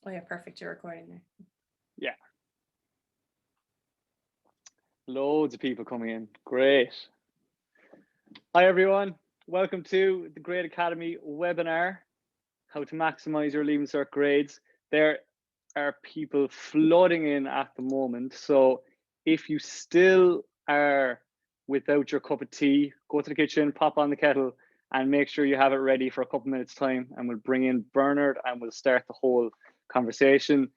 Oh yeah, perfect. You're recording there. Yeah, loads of people coming in. Great. Hi, everyone. Welcome to the Grade Academy webinar, How to Maximize Your Leaving Cert Grades. There are people flooding in at the moment. So if you still are without your cup of tea, go to the kitchen, pop on the kettle, and make sure you have it ready for a couple minutes time. And we'll bring in Bernard and we'll start the whole conversation.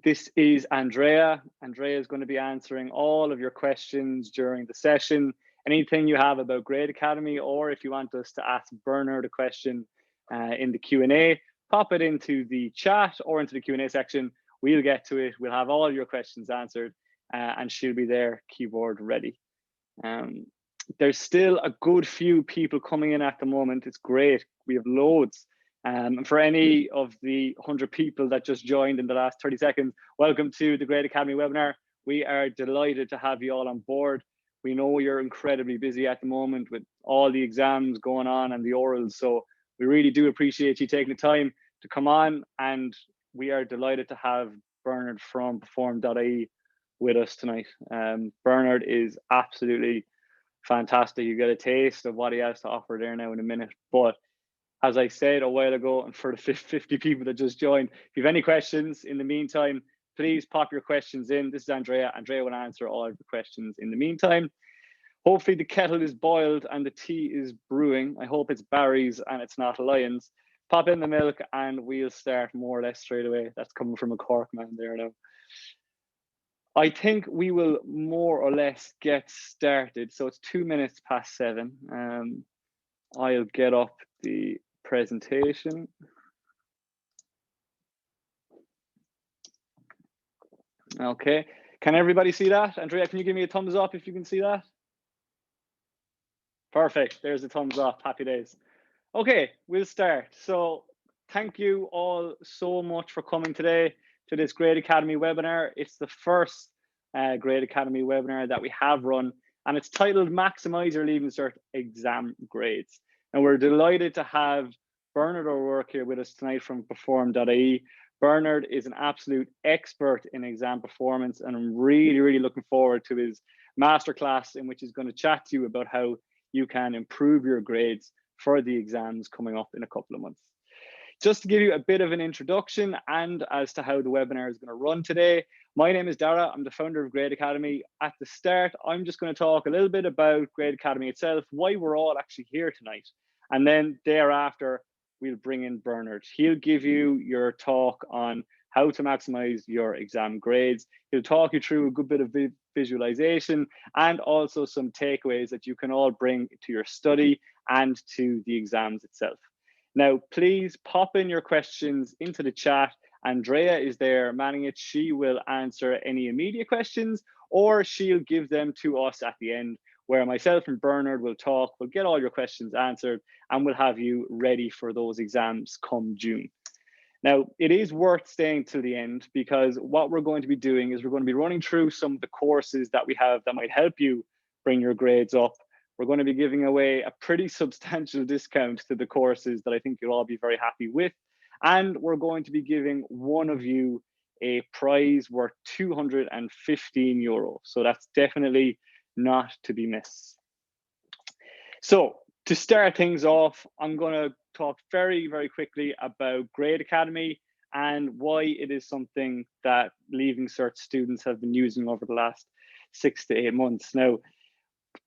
This is Andrea. Andrea is going to be answering all of your questions during the session. Anything you have about Grade Academy, or if you want us to ask Bernard a question in the Q&A, pop it into the chat or into the Q&A section. We'll get to it. We'll have all your questions answered and she'll be there, keyboard ready. There's still a good few people coming in at the moment. It's great. We have loads. And for any of the 100 people that just joined in the last 30 seconds, welcome to the Grade Academy webinar. We are delighted to have you all on board. We know you're incredibly busy at the moment with all the exams going on and the orals. So we really do appreciate you taking the time to come on. And we are delighted to have Bernard from Perform.ie with us tonight. Bernard is absolutely fantastic. You get a taste of what he has to offer there now in a minute. But as I said a while ago, and for the 50 people that just joined, if you have any questions in the meantime, please pop your questions in. This is Andrea. Andrea will answer all of the questions in the meantime. Hopefully the kettle is boiled and the tea is brewing. I hope it's Barry's and it's not Lions. Pop in the milk and we'll start more or less straight away. That's coming from a Cork man there now. I think we will more or less get started. So it's 7:02. I'll get up the presentation. Okay, can everybody see that? Andrea, can you give me a thumbs up if you can see that? Perfect, there's a thumbs up, happy days. Okay, we'll start. So thank you all so much for coming today to this Grade Academy webinar. It's the first Grade Academy webinar that we have run, and it's titled Maximize Your Leaving Cert Exam Grades. And we're delighted to have Bernard O'Rourke here with us tonight from Perform.ie. Bernard is an absolute expert in exam performance, and I'm really looking forward to his masterclass in which he's going to chat to you about how you can improve your grades for the exams coming up in a couple of months. Just to give you a bit of an introduction and as to how the webinar is going to run today, my name is Dara. I'm the founder of Grade Academy. At the start, I'm just going to talk a little bit about Grade Academy itself, why we're all actually here tonight. And then thereafter, we'll bring in Bernard. He'll give you your talk on how to maximize your exam grades. He'll talk you through a good bit of visualization and also some takeaways that you can all bring to your study and to the exams itself. Now, please pop in your questions into the chat. Andrea is there manning it. She will answer any immediate questions or she'll give them to us at the end, where myself and Bernard will talk. We'll get all your questions answered and we'll have you ready for those exams come June. Now, it is worth staying till the end because what we're going to be doing is we're going to be running through some of the courses that we have that might help you bring your grades up. We're going to be giving away a pretty substantial discount to the courses that I think you'll all be very happy with. And we're going to be giving one of you a prize worth €215. So that's definitely not to be missed. So to start things off, I'm going to talk very quickly about Grade Academy and why it is something that Leaving Cert students have been using over the last 6 to 8 months. Now,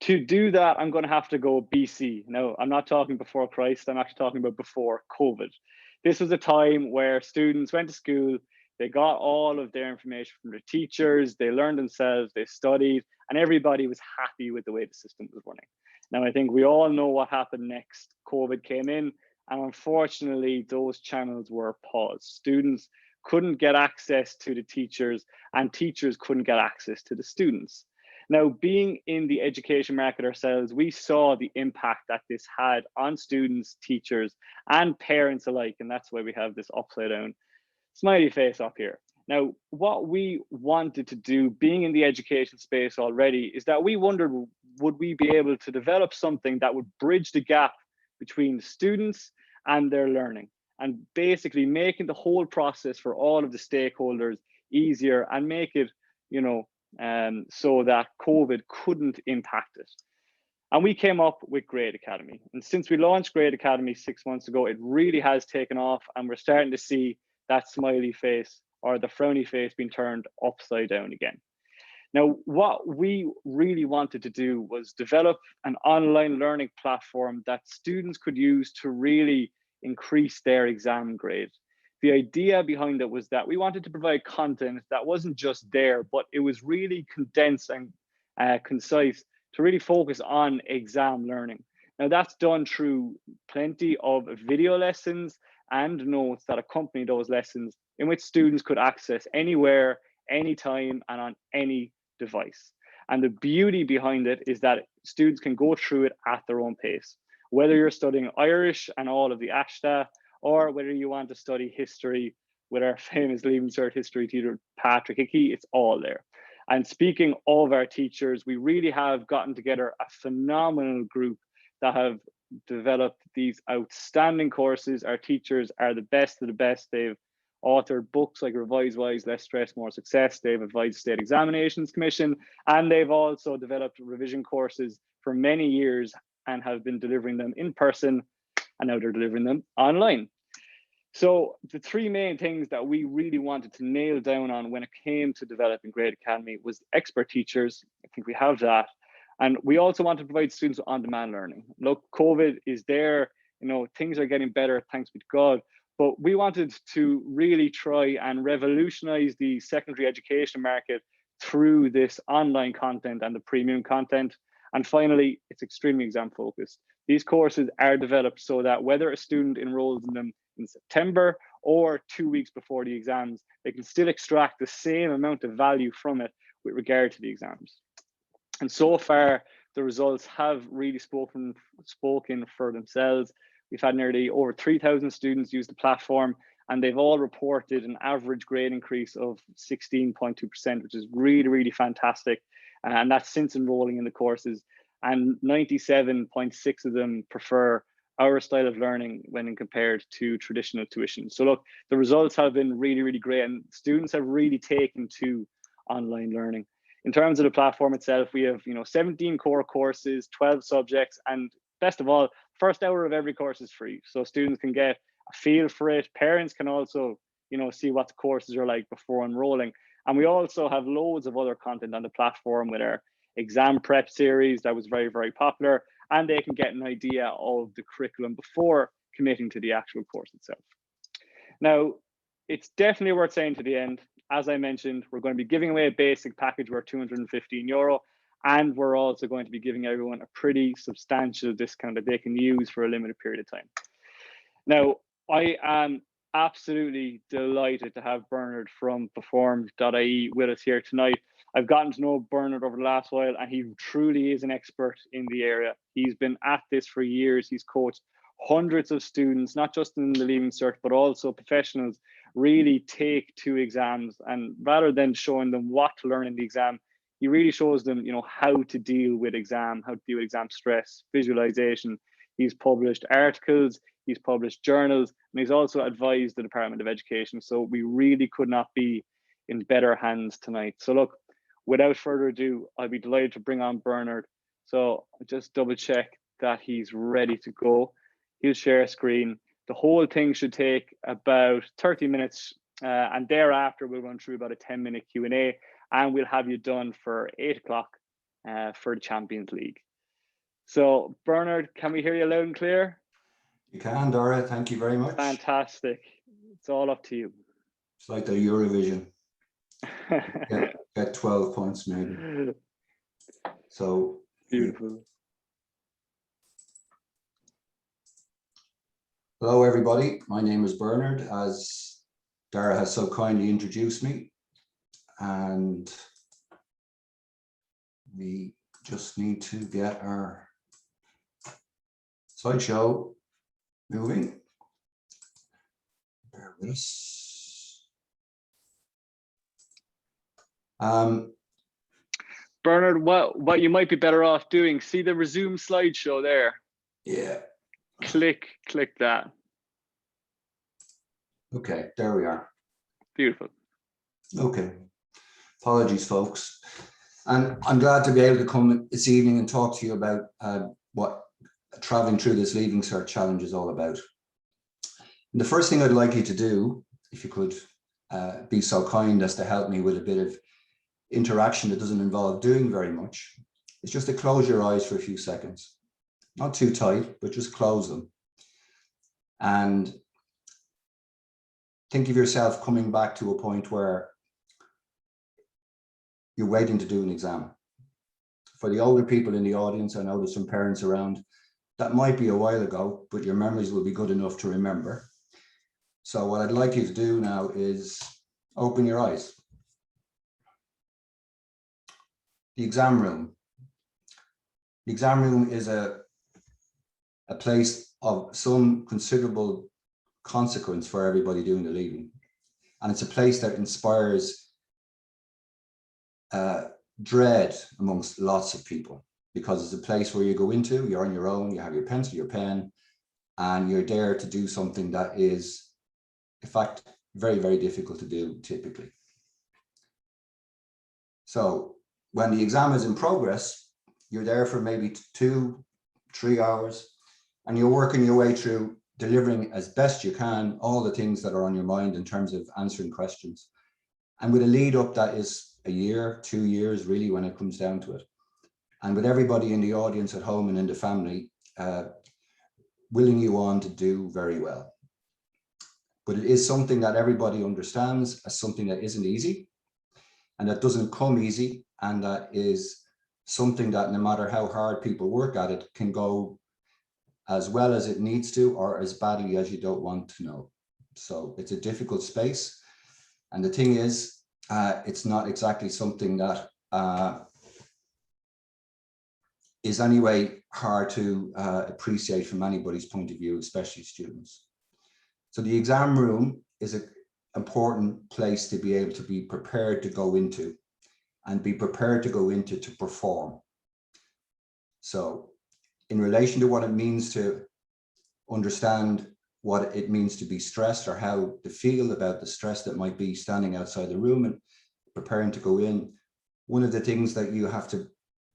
to do that, I'm going to have to go BC. Now, I'm not talking before Christ, I'm actually talking about before COVID. This was a time where students went to school, they got all of their information from their teachers, they learned themselves, they studied, and everybody was happy with the way the system was running. Now, I think we all know what happened next. COVID came in, and unfortunately, those channels were paused. Students couldn't get access to the teachers, and teachers couldn't get access to the students. Now, being in the education market ourselves, we saw the impact that this had on students, teachers, and parents alike, and that's why we have this upside down smiley face up here. Now, what we wanted to do, being in the education space already, is that we wondered, would we be able to develop something that would bridge the gap between students and their learning? and basically making the whole process for all of the stakeholders easier and make it, so that COVID couldn't impact it. And we came up with Grade Academy. And since we launched Grade Academy 6 months ago, it really has taken off, and we're starting to see that smiley face or the frowny face being turned upside down again. Now, what we really wanted to do was develop an online learning platform that students could use to really increase their exam grade. The idea behind it was that we wanted to provide content that wasn't just there, but it was really condensed and concise to really focus on exam learning. Now, that's done through plenty of video lessons and notes that accompany those lessons, in which students could access anywhere, anytime, and on any device. And the beauty behind it is that students can go through it at their own pace, whether you're studying Irish and all of the Ashta, or whether you want to study history with our famous Leaving Cert history teacher, Patrick Hickey, it's all there. And speaking of our teachers, we really have gotten together a phenomenal group that have developed these outstanding courses. Our teachers are the best of the best. They've authored books like Revise Wise, Less Stress, More Success. They've advised State Examinations Commission, and they've also developed revision courses for many years and have been delivering them in person, and now they're delivering them online. So the three main things that we really wanted to nail down on when it came to developing Grade Academy was expert teachers. I think we have that. And we also want to provide students with on-demand learning. Look, COVID is there, things are getting better, thanks be to God. But we wanted to really try and revolutionize the secondary education market through this online content and the premium content. And finally, it's extremely exam focused. These courses are developed so that whether a student enrolls in them in September or 2 weeks before the exams, they can still extract the same amount of value from it with regard to the exams. And so far, the results have really spoken for themselves. We've had nearly over 3,000 students use the platform, and they've all reported an average grade increase of 16.2%, which is really, really fantastic. And that's since enrolling in the courses. And 97.6% of them prefer our style of learning when compared to traditional tuition. So look, the results have been really, really great, and students have really taken to online learning. In terms of the platform itself, we have 17 core courses, 12 subjects, and best of all, first hour of every course is free. So students can get a feel for it. Parents can also see what the courses are like before enrolling. And we also have loads of other content on the platform with our exam prep series that was very, very popular, and they can get an idea of the curriculum before committing to the actual course itself. Now, it's definitely worth saying to the end, as I mentioned, we're going to be giving away a basic package worth €215, and we're also going to be giving everyone a pretty substantial discount that they can use for a limited period of time. Now, I am absolutely delighted to have Bernard from Perform.ie with us here tonight. I've gotten to know Bernard over the last while, and he truly is an expert in the area. He's been at this for years. He's coached hundreds of students, not just in the Leaving Cert, but also professionals, really take to exams. And rather than showing them what to learn in the exam, he really shows them, how to deal with exam, how to deal with exam stress, visualization. He's published articles, he's published journals, and he's also advised the Department of Education. So we really could not be in better hands tonight. So look, without further ado, I'd be delighted to bring on Bernard. So just double check that he's ready to go. He'll share a screen. The whole thing should take about 30 minutes, and thereafter we'll run through about a 10-minute Q&A, and we'll have you done for 8 o'clock for the Champions League. So Bernard, can we hear you loud and clear? You can, Dara. Thank you very much. Fantastic. It's all up to you. It's like the Eurovision. Get 12 points maybe. So beautiful. Hello, everybody. My name is Bernard, as Dara has so kindly introduced me. And we just need to get our slideshow moving. Bear with us. Bernard, what you might be better off doing, see the resume slideshow there? Yeah. Click that. Okay, there we are. Beautiful. Okay, apologies, folks. And I'm glad to be able to come this evening and talk to you about what traveling through this Leaving Cert challenge is all about. And the first thing I'd like you to do, if you could be so kind as to help me with a bit of interaction that doesn't involve doing very much, is just to close your eyes for a few seconds. Not too tight, but just close them. And think of yourself coming back to a point where you're waiting to do an exam. For the older people in the audience, I know there's some parents around, that might be a while ago, but your memories will be good enough to remember. So what I'd like you to do now is open your eyes. The exam room. The exam room is a place of some considerable consequence for everybody doing the leaving. And it's a place that inspires dread amongst lots of people, because it's a place where you go into, you're on your own, you have your pencil, your pen, and you're there to do something that is, in fact, very, very difficult to do typically. So when the exam is in progress, you're there for maybe 2-3 hours, and you're working your way through delivering as best you can all the things that are on your mind in terms of answering questions. And with a lead up that is a year, 2 years, really, when it comes down to it. And with everybody in the audience at home and in the family, willing you on to do very well. But it is something that everybody understands as something that isn't easy, and that doesn't come easy, and that is something that no matter how hard people work at it, can go as well as it needs to, or as badly as you don't want to know. So it's a difficult space. And the thing is, it's not exactly something that is anyway hard to appreciate from anybody's point of view, especially students. So the exam room is an important place to be able to be prepared to go into, and be prepared to go into to perform. So in relation to what it means to understand what it means to be stressed, or how to feel about the stress that might be standing outside the room and preparing to go in, one of the things that you have to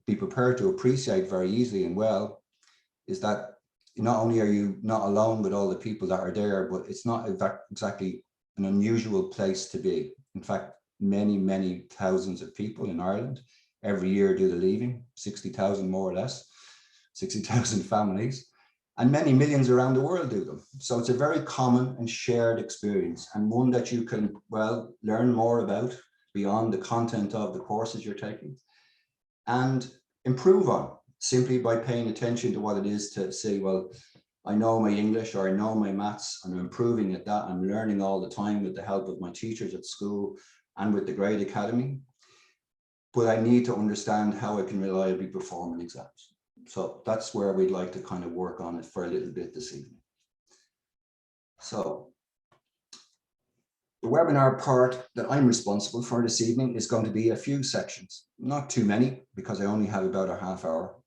be prepared to appreciate very easily and well is that not only are you not alone with all the people that are there, but it's not exactly an unusual place to be. In fact, many, many thousands of people in Ireland every year do the leaving, 60,000 more or less, 60,000 families, and many millions around the world do them. So it's a very common and shared experience, and one that you can, well, learn more about beyond the content of the courses you're taking, and improve on simply by paying attention to what it is to say, well, I know my English, or I know my maths, and I'm improving at that. I'm learning all the time with the help of my teachers at school and with the Grade Academy. But I need to understand how I can reliably perform in exams. So that's where we'd like to kind of work on it for a little bit this evening. So the webinar part that I'm responsible for this evening is going to be a few sections, not too many, because I only have about a half hour.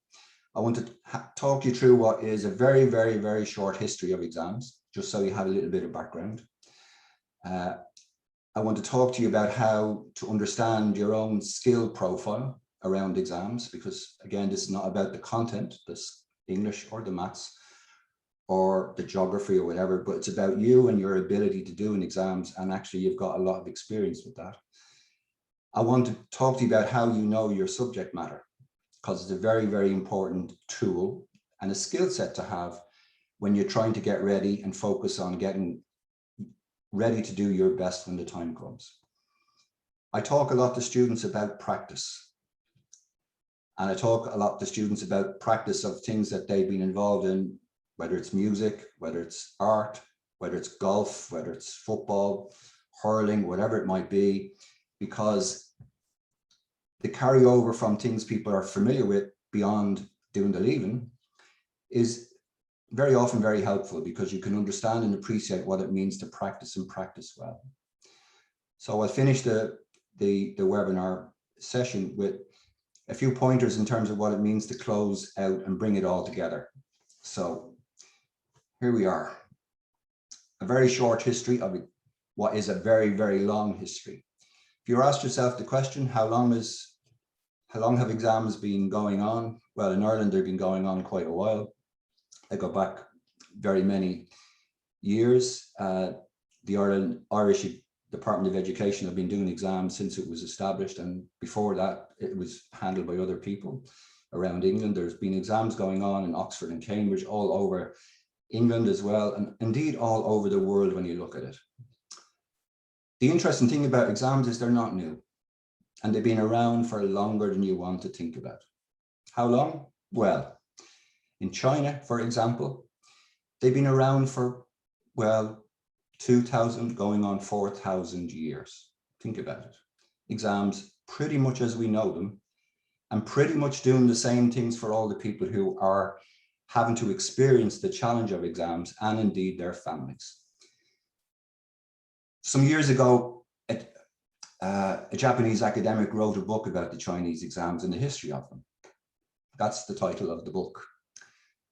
I want to talk you through what is a very, very, very short history of exams, just so you have a little bit of background. I want to talk to you about how to understand your own skill profile around exams, because again, this is not about the content, this English or the maths or the geography or whatever, but it's about you and your ability to do in exams, and actually you've got a lot of experience with that. I want to talk to you about how you know your subject matter, because it's a very, very important tool and a skill set to have when you're trying to get ready and focus on getting ready to do your best when the time comes. I talk a lot to students about practice. And I talk a lot to students about practice of things that they've been involved in, whether it's music, whether it's art, whether it's golf, whether it's football, hurling, whatever it might be, because the carryover from things people are familiar with beyond doing the leaving is very often very helpful, because you can understand and appreciate what it means to practice and practice well. So I'll finish the webinar session with a few pointers in terms of what it means to close out and bring it all together. So here we are. A very short history of what is a very, very long history. If you ask yourself the question, how long have exams been going on? Well, in Ireland, they've been going on quite a while. They go back very many years. The Irish Department of Education have been doing exams since it was established, and before that it was handled by other people around England. There's been exams going on in Oxford and Cambridge, all over England as well, and indeed all over the world when you look at it. The interesting thing about exams is they're not new, and they've been around for longer than you want to think about. How long? Well, in China, for example, they've been around for, well, 2,000 going on 4,000 years. Think about it. Exams pretty much as we know them, and pretty much doing the same things for all the people who are having to experience the challenge of exams, and indeed their families. Some years ago, a Japanese academic wrote a book about the Chinese exams and the history of them. That's the title of the book,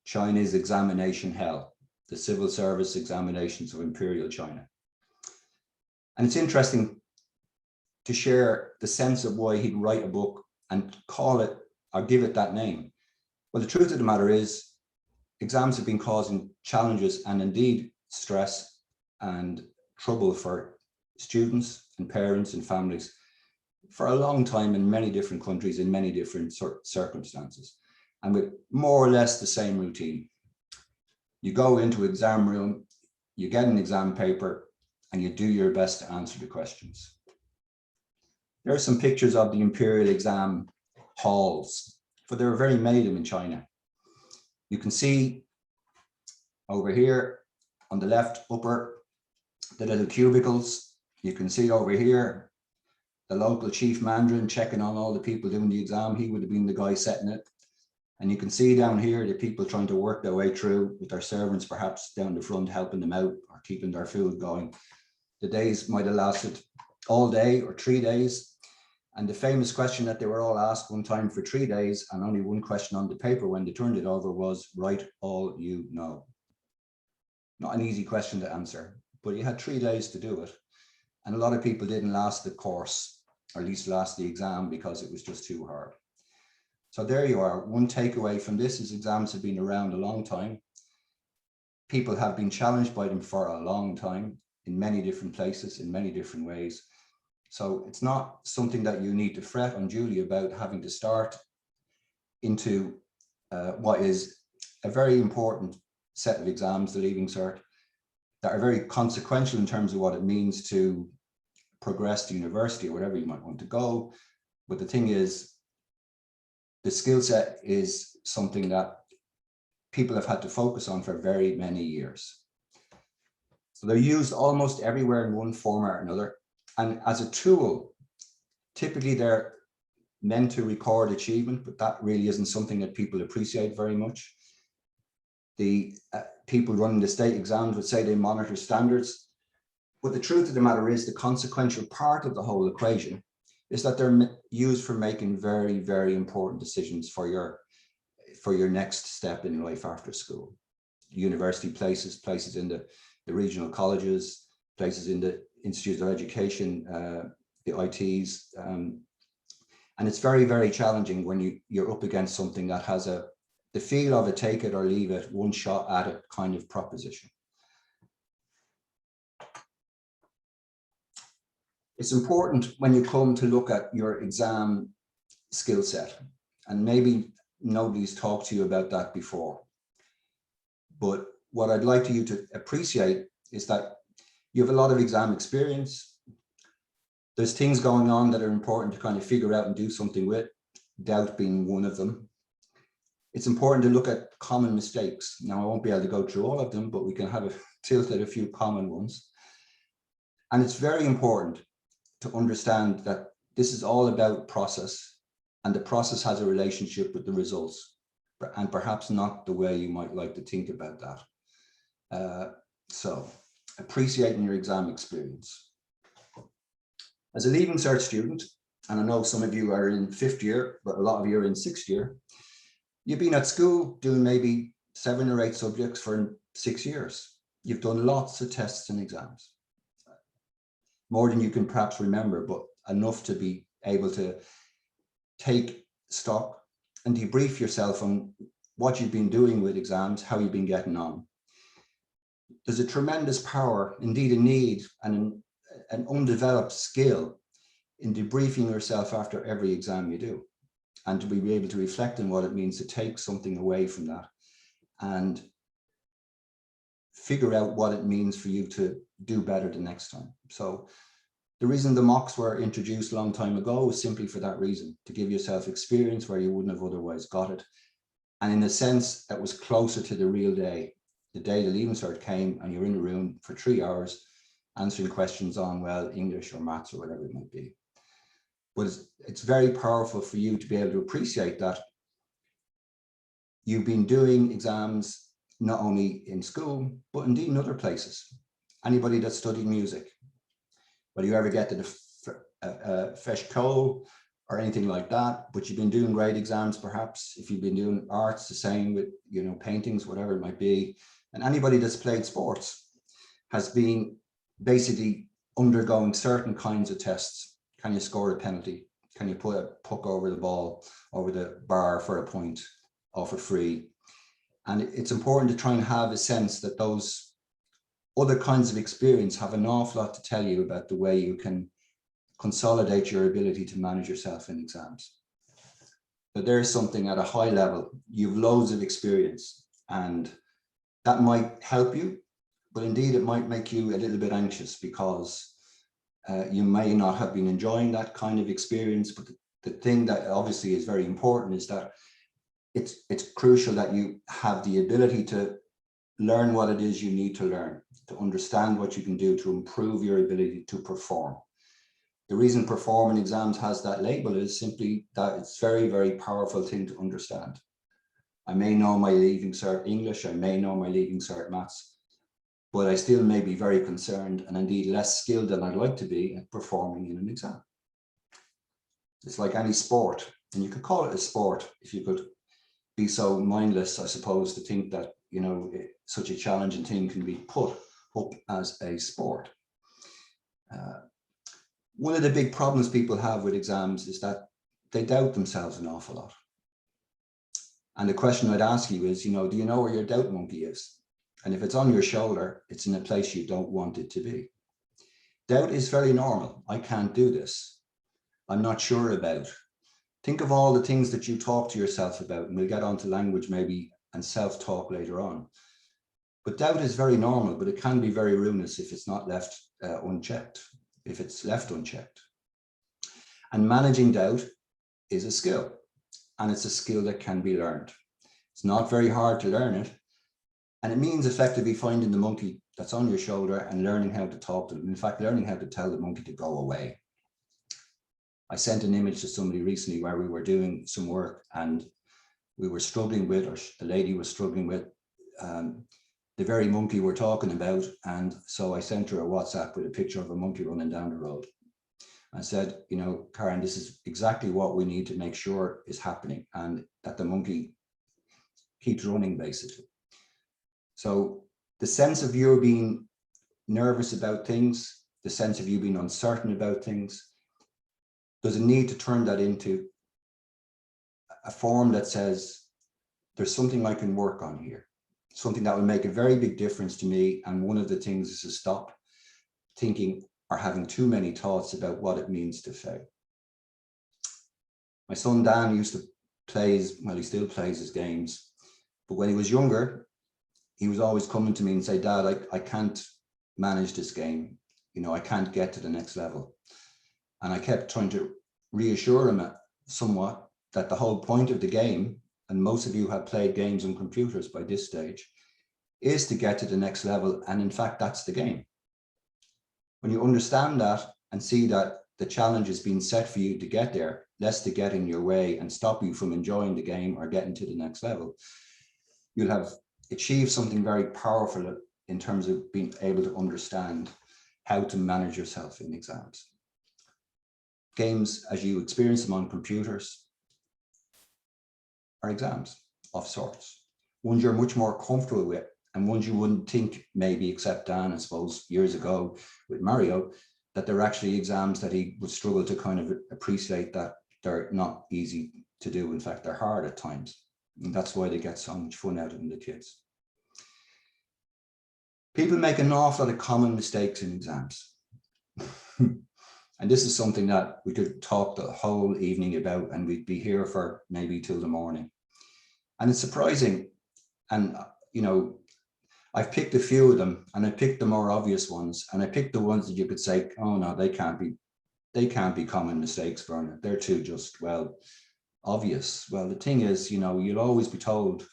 China's Examination Hell, the Civil Service Examinations of Imperial China. And it's interesting to share the sense of why he'd write a book and call it or give it that name. Well, the truth of the matter is, exams have been causing challenges and indeed stress and trouble for students and parents and families for a long time in many different countries, in many different circumstances, and with more or less the same routine. You go into an exam room, you get an exam paper, and you do your best to answer the questions. There are some pictures of the imperial exam halls, for they were very made them in China. You can see over here on the left upper, the little cubicles. You can see over here, the local chief mandarin checking on all the people doing the exam. He would have been the guy setting it. And you can see down here, the people trying to work their way through with their servants, perhaps down the front, helping them out or keeping their food going. The days might have lasted all day or 3 days. And the famous question that they were all asked one time for 3 days, and only one question on the paper when they turned it over was, write all you know. Not an easy question to answer, but you had 3 days to do it. And a lot of people didn't last the course, or at least last the exam, because it was just too hard. So there you are. One takeaway from this is exams have been around a long time. People have been challenged by them for a long time in many different places, in many different ways. So it's not something that you need to fret unduly about having to start into what is a very important set of exams, the Leaving Cert, that are very consequential in terms of what it means to progress to university or wherever you might want to go. But the thing is, the skill set is something that people have had to focus on for very many years. So they're used almost everywhere in one form or another. And as a tool, typically they're meant to record achievement, but that really isn't something that people appreciate very much. The people running the state exams would say they monitor standards, but the truth of the matter is the consequential part of the whole equation is that they're used for making very, very important decisions for your next step in life after school. University places in the regional colleges, places in the institutes of education, the ITs. And it's very, very challenging when you're up against something that has the feel of a take it or leave it, one shot at it kind of proposition. It's important when you come to look at your exam skill set, and maybe nobody's talked to you about that before. But what I'd like you to appreciate is that you have a lot of exam experience. There's things going on that are important to kind of figure out and do something with, doubt being one of them. It's important to look at common mistakes. Now, I won't be able to go through all of them, but we can have a tilt at a few common ones. And it's very important to understand that this is all about process, and the process has a relationship with the results, and perhaps not the way you might like to think about that. So appreciating your exam experience. As a Leaving Cert student, and I know some of you are in 5th year, but a lot of you are in 6th year, you've been at school doing maybe 7 or 8 subjects for 6 years. You've done lots of tests and exams. more than you can perhaps remember, but enough to be able to take stock and debrief yourself on what you've been doing with exams, how you've been getting on. There's a tremendous power, indeed a need, and an undeveloped skill in debriefing yourself after every exam you do, and to be able to reflect on what it means to take something away from that and figure out what it means for you to do better the next time. So the reason the mocks were introduced a long time ago was simply for that reason, to give yourself experience where you wouldn't have otherwise got it. And in a sense, that was closer to the real day, the day the Leaving Cert came and you're in a room for 3 hours answering questions on, well, English or maths or whatever it might be. But it's very powerful for you to be able to appreciate that you've been doing exams not only in school, but indeed in other places. Anybody that studied music, whether you ever get to the Feis Co or anything like that, but you've been doing grade exams, perhaps. If you've been doing arts, the same with, you know, paintings, whatever it might be. And anybody that's played sports has been basically undergoing certain kinds of tests. Can you score a penalty? Can you put a puck over the ball, over the bar for a point, off a free? And it's important to try and have a sense that those other kinds of experience have an awful lot to tell you about the way you can consolidate your ability to manage yourself in exams. But there's something at a high level. You've loads of experience, and that might help you, but indeed it might make you a little bit anxious, because you may not have been enjoying that kind of experience. But the thing that obviously is very important is that it's crucial that you have the ability to learn what it is you need to learn, to understand what you can do to improve your ability to perform. The reason perform in exams has that label is simply that it's a very, very powerful thing to understand. I may know my Leaving Cert English, I may know my Leaving Cert Maths, but I still may be very concerned and indeed less skilled than I'd like to be at performing in an exam. It's like any sport, and you could call it a sport if you could be so mindless, I suppose, to think that, you know, such a challenging thing can be put up as a sport. One of the big problems people have with exams is that they doubt themselves an awful lot. And the question I'd ask you is, you know, do you know where your doubt monkey is? And if it's on your shoulder, it's in a place you don't want it to be. Doubt is very normal. I can't do this. I'm not sure about. Think of all the things that you talk to yourself about, and we'll get onto language maybe and self-talk later on. But doubt is very normal, but it can be very ruinous if it's not left unchecked, if it's left unchecked. And managing doubt is a skill, and it's a skill that can be learned. It's not very hard to learn it, and it means effectively finding the monkey that's on your shoulder and learning how to talk to them. In fact, learning how to tell the monkey to go away. I sent an image to somebody recently where we were doing some work and we were struggling with, or the lady was struggling with, the very monkey we're talking about. And so I sent her a WhatsApp with a picture of a monkey running down the road. I said, you know, Karen, this is exactly what we need to make sure is happening, and that the monkey keeps running, basically. So the sense of you being nervous about things, the sense of you being uncertain about things, there's a need to turn that into a form that says, there's something I can work on here, something that will make a very big difference to me. And one of the things is to stop thinking or having too many thoughts about what it means to fail. My son Dan used to play well, he still plays his games, but when he was younger, he was always coming to me and say, Dad, I can't manage this game. You know, I can't get to the next level. And I kept trying to reassure him somewhat that the whole point of the game, and most of you have played games on computers by this stage, is to get to the next level. And in fact, that's the game. When you understand that and see that the challenge is being set for you to get there, less to get in your way and stop you from enjoying the game or getting to the next level, you'll have achieved something very powerful in terms of being able to understand how to manage yourself in exams. Games, as you experience them on computers, are exams of sorts. Ones you're much more comfortable with, and ones you wouldn't think maybe, except Dan, I suppose, years ago with Mario, that they're actually exams that he would struggle to kind of appreciate that they're not easy to do. In fact, they're hard at times. And that's why they get so much fun out of them, the kids. People make an awful lot of common mistakes in exams. And this is something that we could talk the whole evening about, and we'd be here for maybe till the morning. And it's surprising. And, you know, I've picked a few of them, and I picked the more obvious ones, and I picked the ones that you could say, oh no, they can't be common mistakes, Bernard. They're too just, well, obvious. Well, the thing is, you know, you'll always be told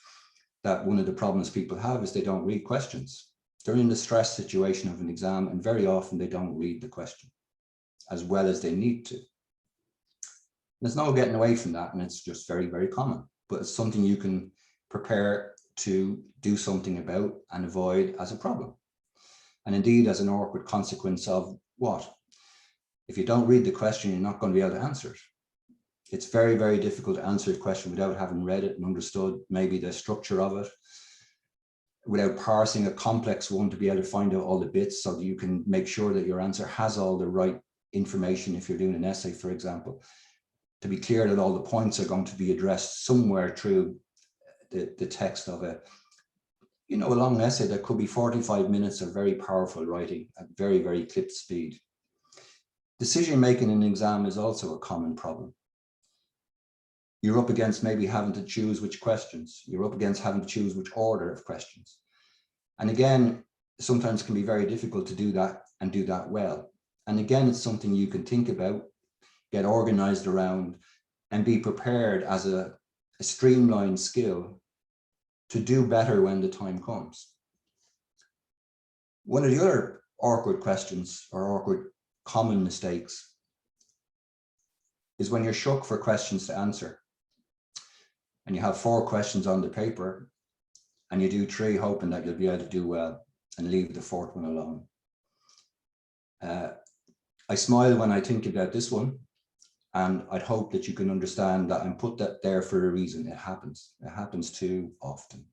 that one of the problems people have is they don't read questions. They're in the stress situation of an exam, and very often they don't read the question as well as they need to. There's no getting away from that, and it's just very, very common, but it's something you can prepare to do something about and avoid as a problem. And indeed, as an awkward consequence of what? If you don't read the question, you're not going to be able to answer it. It's very, very difficult to answer a question without having read it and understood maybe the structure of it, without parsing a complex one to be able to find out all the bits so that you can make sure that your answer has all the right information. If you're doing an essay, for example, to be clear that all the points are going to be addressed somewhere through the text of a, you know, a long essay that could be 45 minutes of very powerful writing at very, very clipped speed. Decision making in an exam is also a common problem. You're up against maybe having to choose which questions. You're up against having to choose which order of questions. And again, sometimes it can be very difficult to do that and do that well. And again, it's something you can think about, get organized around, and be prepared as a streamlined skill to do better when the time comes. One of the other awkward questions or awkward common mistakes is when you're shook for questions to answer. And you have 4 questions on the paper, and you do 3 hoping that you'll be able to do well and leave the 4th one alone. I smile when I think about this one, and I'd hope that you can understand that I'm put that there for a reason. It happens. It happens too often.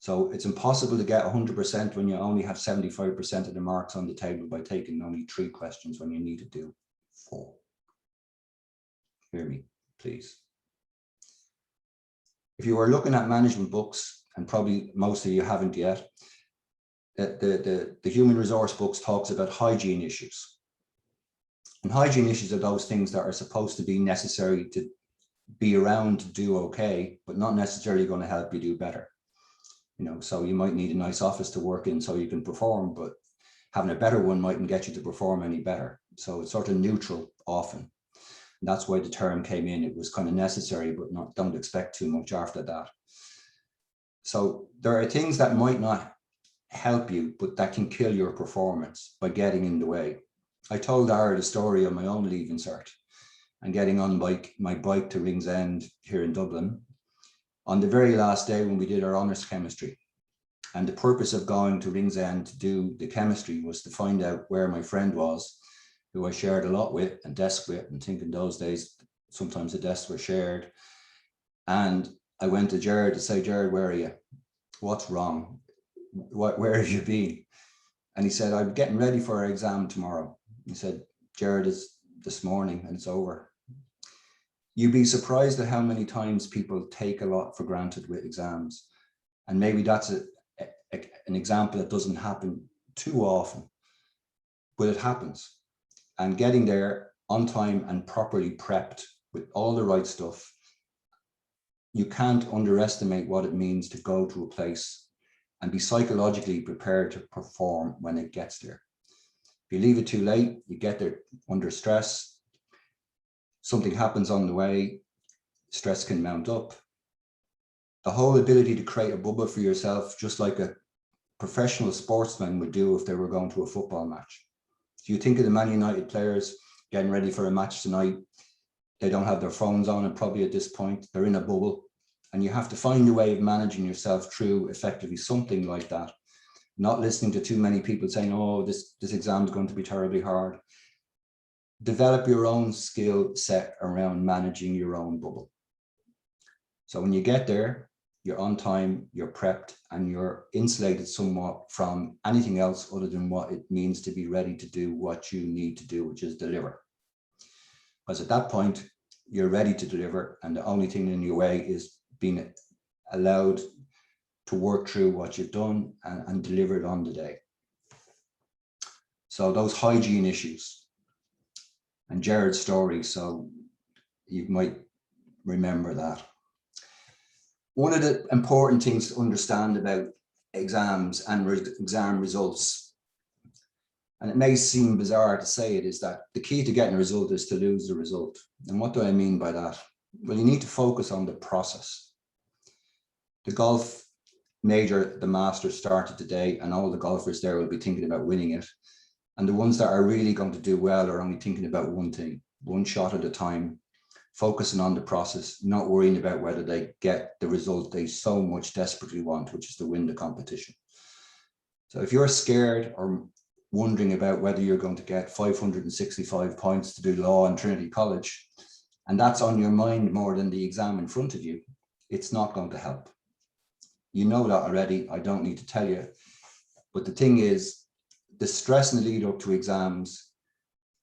So it's impossible to get 100% when you only have 75% of the marks on the table by taking only 3 questions when you need to do 4. Hear me, please. If you are looking at management books, and probably most of you haven't yet, the human resource books talks about hygiene issues. And hygiene issues are those things that are supposed to be necessary to be around to do okay, but not necessarily going to help you do better. You know, so you might need a nice office to work in so you can perform, but having a better one mightn't get you to perform any better. So it's sort of neutral often. And that's why the term came in. It was kind of necessary, but don't expect too much after that. So there are things that might not help you, but that can kill your performance by getting in the way. I told Ara the story of my own leaving cert and getting on my bike to Ringsend here in Dublin on the very last day when we did our honours chemistry. And the purpose of going to Ringsend to do the chemistry was to find out where my friend was, who I shared a lot with and desk with, and think in those days, sometimes the desks were shared. And I went to Jared to say, Jared, where are you? What's wrong? Where have you been? And he said, I'm getting ready for our exam tomorrow. He said, Jared, is this morning and it's over. You'd be surprised at how many times people take a lot for granted with exams. And maybe that's an example that doesn't happen too often, but it happens. And getting there on time and properly prepped with all the right stuff, you can't underestimate what it means to go to a place and be psychologically prepared to perform when it gets there. If you leave it too late, you get there under stress, something happens on the way, stress can mount up. The whole ability to create a bubble for yourself, just like a professional sportsman would do if they were going to a football match. So you think of the Man United players getting ready for a match tonight, they don't have their phones on, and probably at this point, they're in a bubble. And you have to find a way of managing yourself through effectively something like that. Not listening to too many people saying, oh, this exam is going to be terribly hard. Develop your own skill set around managing your own bubble. So when you get there, you're on time, you're prepped, and you're insulated somewhat from anything else other than what it means to be ready to do what you need to do, which is deliver. Because at that point, you're ready to deliver, and the only thing in your way is being allowed to work through what you've done and deliver it on the day. So those hygiene issues and Jared's story, so you might remember that. One of the important things to understand about exams and exam results, and it may seem bizarre to say it, is that the key to getting a result is to lose the result. And what do I mean by that? Well, you need to focus on the process. The golf major, the Masters, started today, and all the golfers there will be thinking about winning it. And the ones that are really going to do well are only thinking about one thing, one shot at a time, focusing on the process, not worrying about whether they get the result they so much desperately want, which is to win the competition. So if you're scared or wondering about whether you're going to get 565 points to do law in Trinity College, and that's on your mind more than the exam in front of you, it's not going to help. You know that already, I don't need to tell you. But the thing is, the stress in the lead up to exams,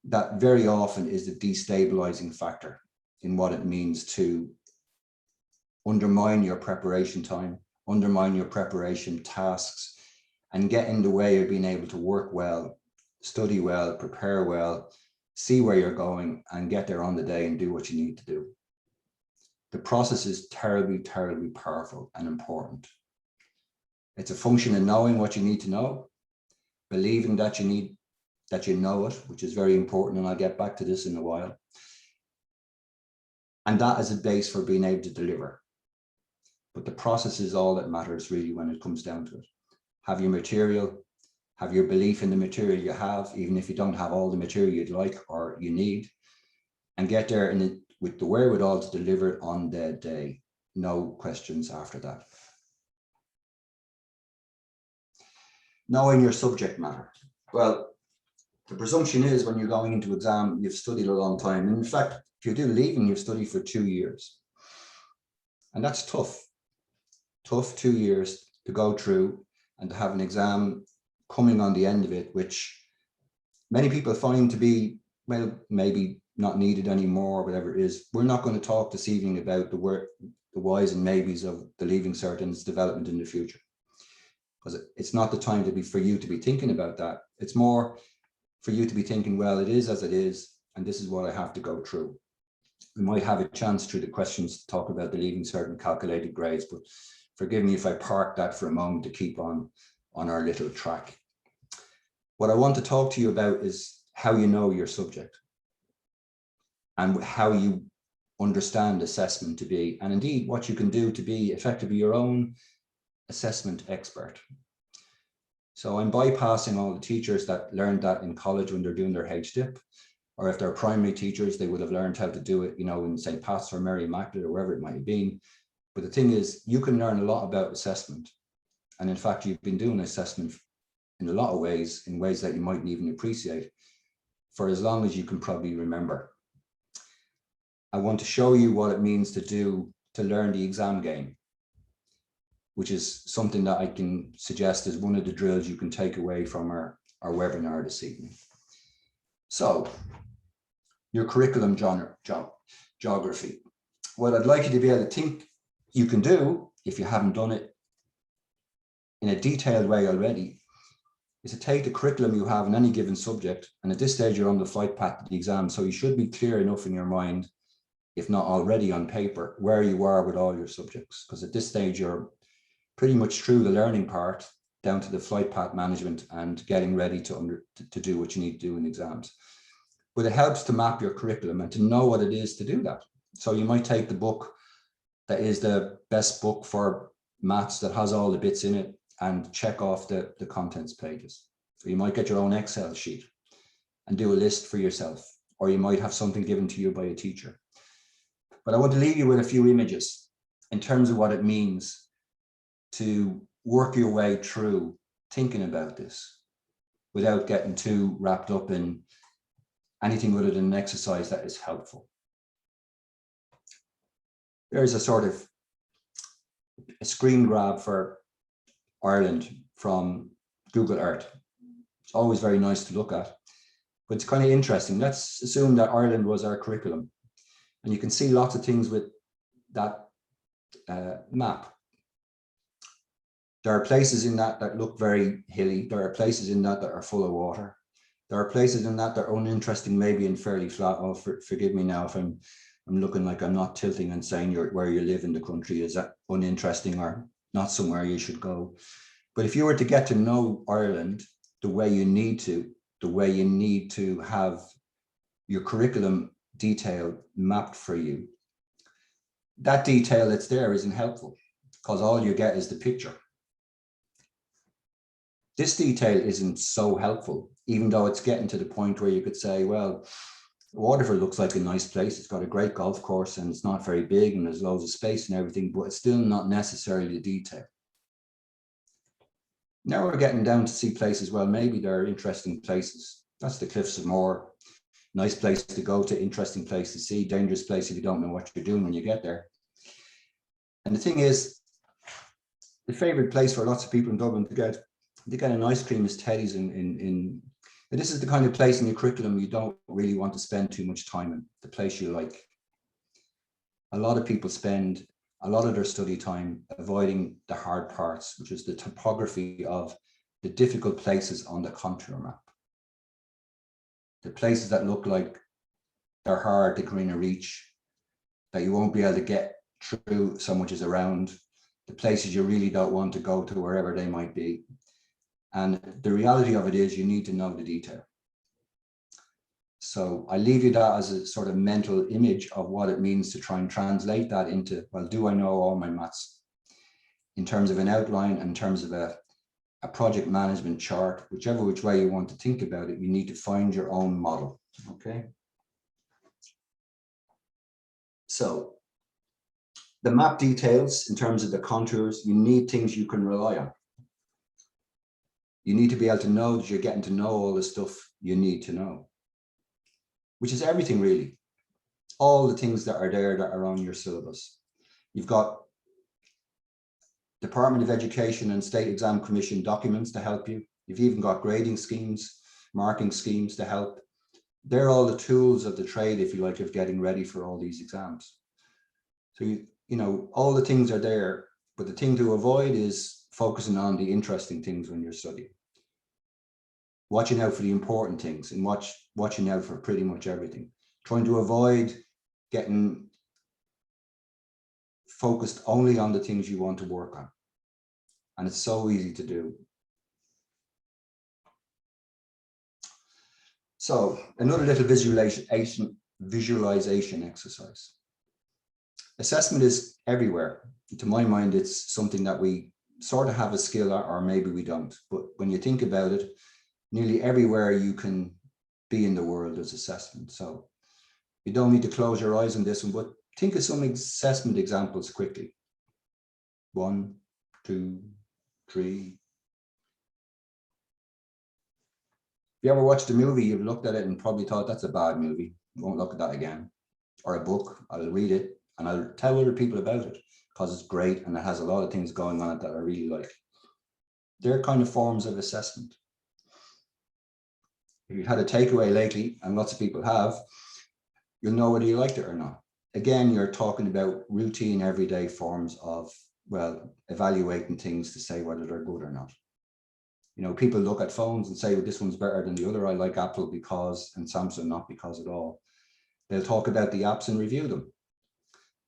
that very often is the destabilizing factor in what it means to undermine your preparation time, undermine your preparation tasks, and get in the way of being able to work well, study well, prepare well, see where you're going, and get there on the day and do what you need to do. The process is terribly, terribly powerful and important. It's a function of knowing what you need to know, believing that you know it, which is very important, and I'll get back to this in a while. And that is a base for being able to deliver. But the process is all that matters really when it comes down to it. Have your material, have your belief in the material you have, even if you don't have all the material you'd like or you need, and get there with the wherewithal to deliver it on the day. No questions after that. Knowing your subject matter. Well, the presumption is when you're going into exam, you've studied a long time. And in fact, if you do leaving, you've studied for 2 years. And that's tough. Tough 2 years to go through and to have an exam coming on the end of it, which many people find to be, well, maybe not needed anymore, whatever it is. We're not going to talk this evening about the whys and maybes of the Leaving Cert and its development in the future. Because it's not the time for you to be thinking about that. It's more for you to be thinking, well, it is as it is, and this is what I have to go through. We might have a chance through the questions to talk about the Leaving Cert and calculated grades, but forgive me if I park that for a moment to keep on our little track. What I want to talk to you about is how you know your subject and how you understand assessment to be, and indeed what you can do to be effectively your own assessment expert. So I'm bypassing all the teachers that learned that in college when they're doing their HDIP, or if they're primary teachers, they would have learned how to do it, in St. Pat's or Mary Immaculate or wherever it might have been. But the thing is, you can learn a lot about assessment. And in fact, you've been doing assessment in a lot of ways, in ways that you mightn't even appreciate, for as long as you can probably remember. I want to show you what it means to learn the exam game, which is something that I can suggest is one of the drills you can take away from our webinar this evening. So, your curriculum geography. What I'd like you to be able to think you can do, if you haven't done it in a detailed way already, is to take the curriculum you have in any given subject, and at this stage you're on the flight path to the exam, so you should be clear enough in your mind, if not already on paper, where you are with all your subjects, because at this stage you're pretty much through the learning part down to the flight path management and getting ready to do what you need to do in exams. But it helps to map your curriculum and to know what it is to do that. So you might take the book that is the best book for maths that has all the bits in it and check off the contents pages. So you might get your own Excel sheet and do a list for yourself, or you might have something given to you by a teacher. But I want to leave you with a few images in terms of what it means to work your way through thinking about this without getting too wrapped up in anything other than an exercise that is helpful. There's a sort of a screen grab for Ireland from Google Earth. It's always very nice to look at, but it's kind of interesting. Let's assume that Ireland was our curriculum, and you can see lots of things with that map. There are places in that that look very hilly. There are places in that that are full of water. There are places in that that are uninteresting, maybe and fairly flat. Oh, forgive me now if I'm looking like I'm not tilting and saying where you live in the country is that uninteresting or not somewhere you should go. But if you were to get to know Ireland the way you need to have your curriculum detail mapped for you, that detail that's there isn't helpful because all you get is the picture. This detail isn't so helpful, even though it's getting to the point where you could say, well, Waterford looks like a nice place. It's got a great golf course and it's not very big and there's loads of space and everything, but it's still not necessarily the detail. Now we're getting down to see places, well, maybe there are interesting places. That's the Cliffs of Moher. Nice place to go to, interesting place to see, dangerous place if you don't know what you're doing when you get there. And the thing is, the favorite place for lots of people in Dublin to get an ice cream is Teddy's in this is the kind of place in your curriculum you don't really want to spend too much time in, the place you like. A lot of people spend a lot of their study time avoiding the hard parts, which is the topography of the difficult places on the contour map. The places that look like they're hard to kind of reach, that you won't be able to get through so much is around, the places you really don't want to go to, wherever they might be. And the reality of it is you need to know the detail. So I leave you that as a sort of mental image of what it means to try and translate that into, well, do I know all my maths? In terms of an outline, in terms of a project management chart, whichever which way you want to think about it, you need to find your own model, okay? So the map details, in terms of the contours, you need things you can rely on. You need to be able to know that you're getting to know all the stuff you need to know, which is everything really. All the things that are there that are on your syllabus. You've got Department of Education and State Exam Commission documents to help you. You've even got grading schemes, marking schemes to help. They're all the tools of the trade, if you like, of getting ready for all these exams. So, you know, all the things are there, but the thing to avoid is focusing on the interesting things when you're studying. Watching out for the important things and watching out for pretty much everything. Trying to avoid getting focused only on the things you want to work on. And it's so easy to do. So another little visualization exercise. Assessment is everywhere. To my mind, it's something that we sort of have a skill at, or maybe we don't. But when you think about it, nearly everywhere you can be in the world is assessment. So you don't need to close your eyes on this one, but think of some assessment examples quickly. 1, 2, 3. If you ever watched a movie, you've looked at it and probably thought that's a bad movie. Won't look at that again. Or a book, I'll read it and I'll tell other people about it because it's great and it has a lot of things going on it that I really like. They're kind of forms of assessment. If you've had a takeaway lately, and lots of people have, you'll know whether you liked it or not. Again, you're talking about routine, everyday forms of, well, evaluating things to say whether they're good or not. You know, people look at phones and say, well, this one's better than the other. I like Apple because, and Samsung not because at all. They'll talk about the apps and review them.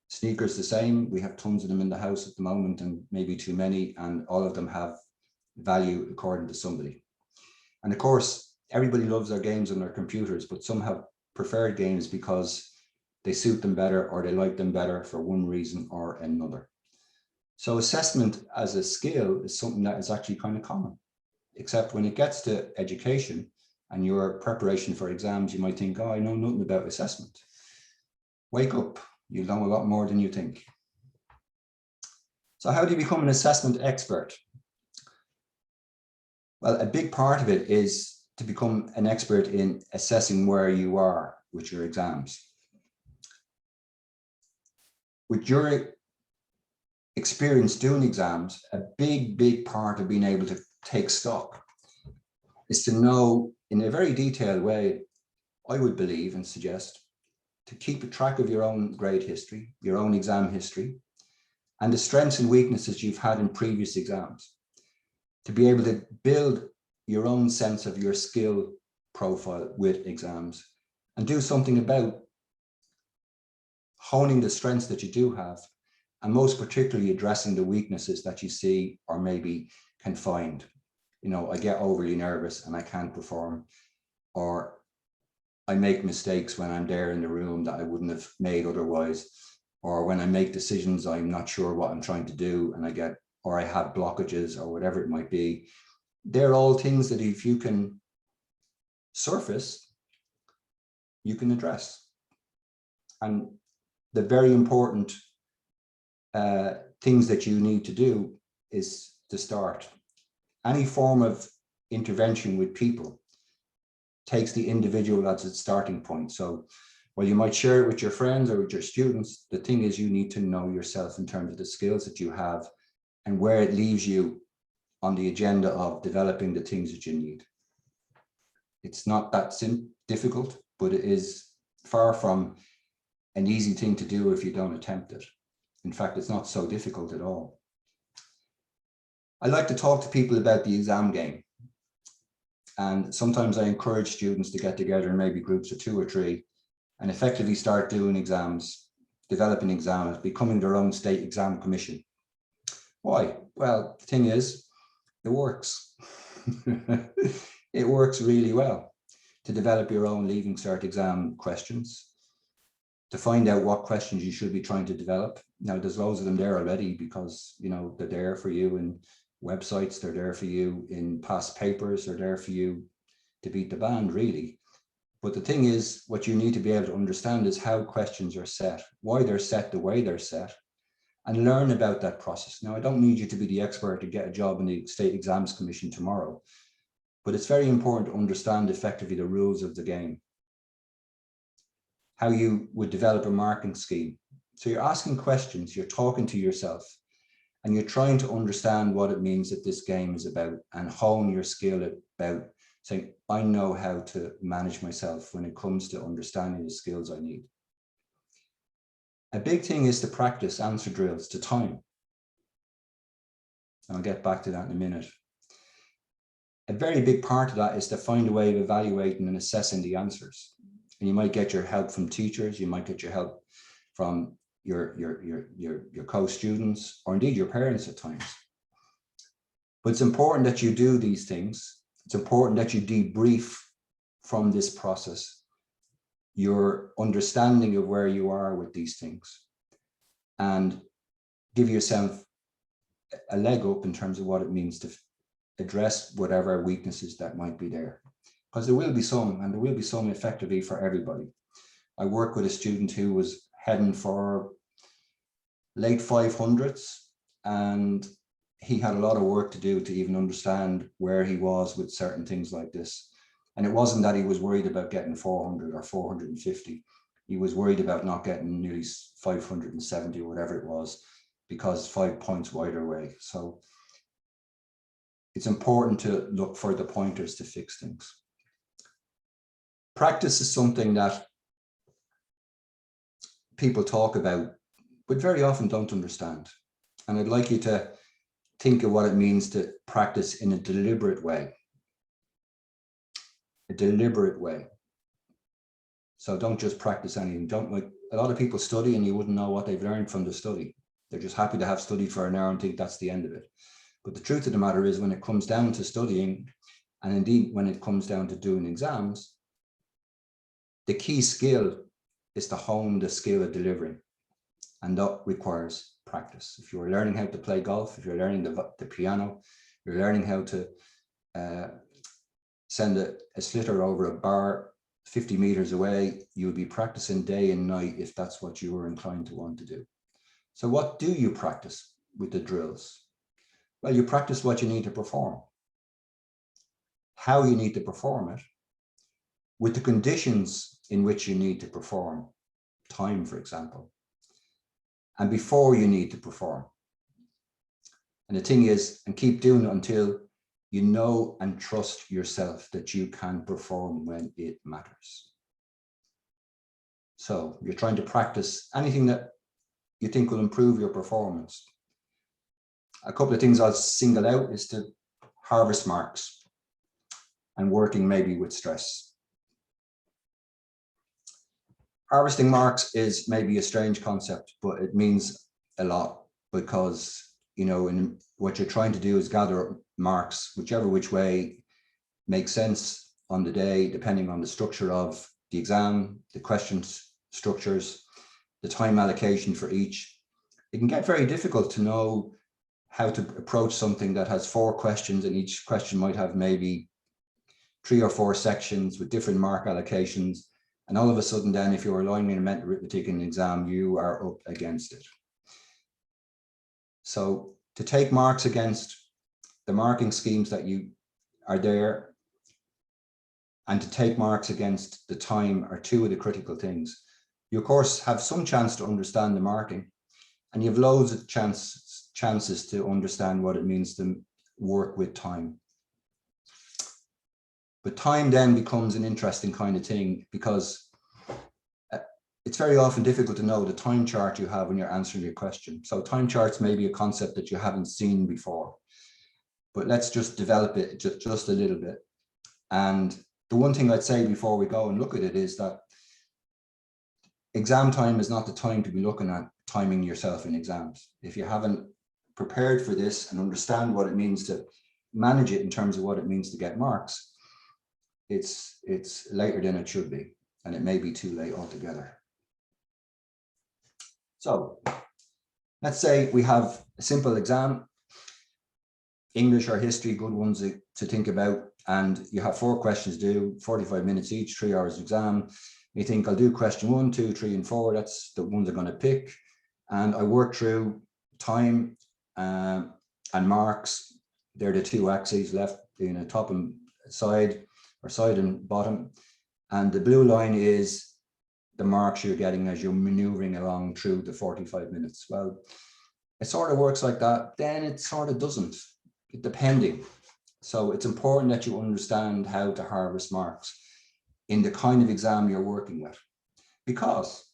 Sneakers the same. We have tons of them in the house at the moment and maybe too many, and all of them have value according to somebody. And of course, everybody loves their games on their computers, but some have preferred games because they suit them better or they like them better for one reason or another. So assessment as a skill is something that is actually kind of common, except when it gets to education and your preparation for exams, you might think, oh, I know nothing about assessment. Wake up, you know a lot more than you think. So how do you become an assessment expert? Well, a big part of it is to become an expert in assessing where you are with your exams. With your experience doing exams, a big part of being able to take stock is to know in a very detailed way, I would believe and suggest, to keep a track of your own grade history, your own exam history, and the strengths and weaknesses you've had in previous exams, to be able to build your own sense of your skill profile with exams and do something about honing the strengths that you do have, and most particularly addressing the weaknesses that you see or maybe can find. You know, I get overly nervous and I can't perform, or I make mistakes when I'm there in the room that I wouldn't have made otherwise, or when I make decisions, I'm not sure what I'm trying to do and I have blockages or whatever it might be. They're all things that if you can surface, you can address. And the very important things that you need to do is to start. Any form of intervention with people takes the individual as its starting point. So while you might share it with your friends or with your students, the thing is you need to know yourself in terms of the skills that you have and where it leaves you on the agenda of developing the things that you need. It's not that difficult, but it is far from an easy thing to do if you don't attempt it. In fact, it's not so difficult at all. I like to talk to people about the exam game. And sometimes I encourage students to get together in maybe groups of 2 or 3 and effectively start doing exams, developing exams, becoming their own state exam commission. Why? Well, the thing is, it works. It works really well to develop your own Leaving Cert exam questions, to find out what questions you should be trying to develop. Now, there's loads of them there already because, you know, they're there for you in websites, they're there for you in past papers, they're there for you to beat the band, really. But the thing is, what you need to be able to understand is how questions are set, why they're set the way they're set, and learn about that process. Now, I don't need you to be the expert to get a job in the State Exams Commission tomorrow, but it's very important to understand effectively the rules of the game, how you would develop a marking scheme. So you're asking questions, you're talking to yourself, and you're trying to understand what it means that this game is about and hone your skill about saying, I know how to manage myself when it comes to understanding the skills I need. A big thing is to practice answer drills to time. And I'll get back to that in a minute. A very big part of that is to find a way of evaluating and assessing the answers. And you might get your help from teachers, you might get your help from your co-students, or indeed your parents at times. But it's important that you do these things. It's important that you debrief from this process your understanding of where you are with these things and give yourself a leg up in terms of what it means to address whatever weaknesses that might be there. Because there will be some, and there will be some effectively for everybody. I work with a student who was heading for late 500s, and he had a lot of work to do to even understand where he was with certain things like this. And it wasn't that he was worried about getting 400 or 450. He was worried about not getting nearly 570 or whatever it was, because 5 points wider away. So it's important to look for the pointers to fix things. Practice is something that people talk about, but very often don't understand. And I'd like you to think of what it means to practice in a deliberate way. A deliberate way. So don't just practice anything. Don't, like, a lot of people study and you wouldn't know what they've learned from the study. They're just happy to have studied for an hour and think that's the end of it. But the truth of the matter is, when it comes down to studying, and indeed when it comes down to doing exams, the key skill is to hone the skill of delivering. And that requires practice. If you're learning how to play golf, if you're learning the piano, you're learning how to send a slitter over a bar 50 meters away, you'll be practicing day and night if that's what you are inclined to want to do. So what do you practice with the drills? Well, you practice what you need to perform, how you need to perform it, with the conditions in which you need to perform, time, for example, and before you need to perform. And the thing is, and keep doing it until you know and trust yourself that you can perform when it matters. So you're trying to practice anything that you think will improve your performance. A couple of things I'll single out is to harvest marks and working maybe with stress. Harvesting marks is maybe a strange concept, but it means a lot because, you know, what you're trying to do is gather up marks, whichever which way makes sense on the day, depending on the structure of the exam, the questions structures, the time allocation for each. It can get very difficult to know how to approach something that has 4 questions, and each question might have maybe 3 or 4 sections with different mark allocations. And all of a sudden then, if you're relying on mental arithmetic in an exam, you are up against it. So to take marks against the marking schemes that you are there, and to take marks against the time are 2 of the critical things. You of course have some chance to understand the marking, and you have loads of chances to understand what it means to work with time. But time then becomes an interesting kind of thing, because it's very often difficult to know the time chart you have when you're answering your question. So time charts may be a concept that you haven't seen before, but let's just develop it just a little bit. And the one thing I'd say before we go and look at it is that exam time is not the time to be looking at timing yourself in exams. If you haven't prepared for this and understand what it means to manage it in terms of what it means to get marks, it's later than it should be, and it may be too late altogether. So let's say we have a simple exam, English or history, good ones to think about, and you have 4 questions due, 45 minutes each, 3 hours exam. You think, I'll do question 1, 2, 3, and 4. That's the ones I'm going to pick. And I work through time and marks. They're the 2 axes, left, you know, top and side, or side and bottom. And the blue line is the marks you're getting as you're maneuvering along through the 45 minutes. Well, it sort of works like that. Then it sort of doesn't, depending. So it's important that you understand how to harvest marks in the kind of exam you're working with, because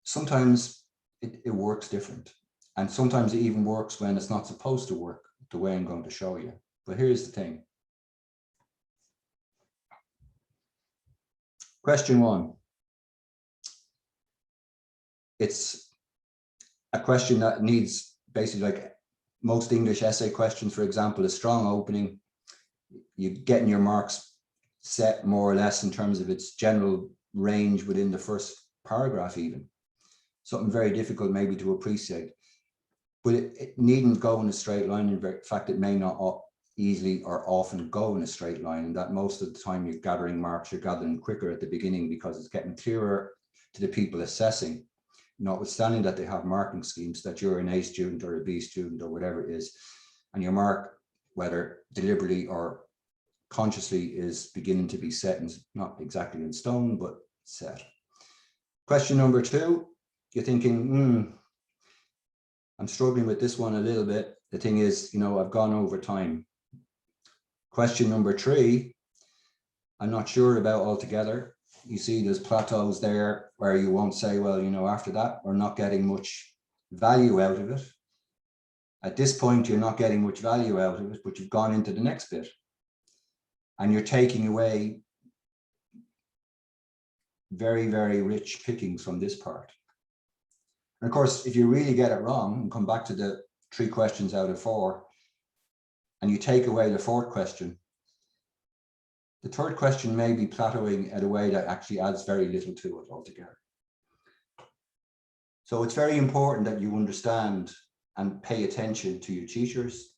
sometimes it works different. And sometimes it even works when it's not supposed to work the way I'm going to show you. But here's the thing. Question 1. It's a question that needs basically, like most English essay questions, for example, a strong opening. You're getting your marks set more or less in terms of its general range within the first paragraph even. Something very difficult maybe to appreciate. But it needn't go in a straight line. In fact, it may not easily or often go in a straight line, and that most of the time you're gathering marks, you're gathering quicker at the beginning because it's getting clearer to the people assessing, notwithstanding that they have marking schemes, that you're an A student or a B student or whatever it is, and your mark, whether deliberately or consciously, is beginning to be set, and not exactly in stone, but set. Question number 2, you're thinking, I'm struggling with this one a little bit. The thing is, you know, I've gone over time. Question number 3, I'm not sure about altogether. You see there's plateaus there where you won't say, well, you know, after that, we're not getting much value out of it. At this point, you're not getting much value out of it, but you've gone into the next bit. And you're taking away very, very rich pickings from this part. And of course, if you really get it wrong and come back to the 3 questions out of 4, and you take away the 4th question, the 3rd question may be plateauing at a way that actually adds very little to it altogether. So it's very important that you understand and pay attention to your teachers,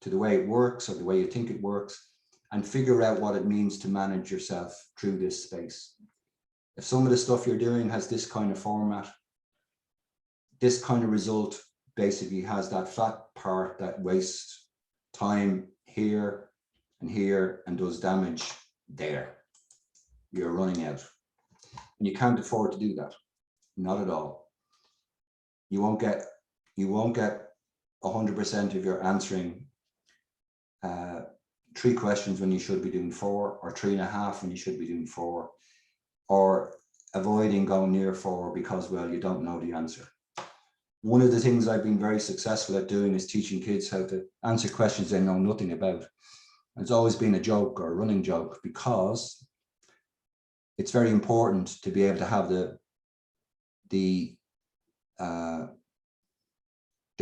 to the way it works or the way you think it works, and figure out what it means to manage yourself through this space. If some of the stuff you're doing has this kind of format, this kind of result basically has that flat part that wastes time here and does damage there, you're running out. And you can't afford to do that. Not at all. You won't get 100% if you're answering 3 questions when you should be doing 4, or 3.5 when you should be doing 4, or avoiding going near 4 because, well, you don't know the answer. One of the things I've been very successful at doing is teaching kids how to answer questions they know nothing about. And it's always been a joke or a running joke, because it's very important to be able to have the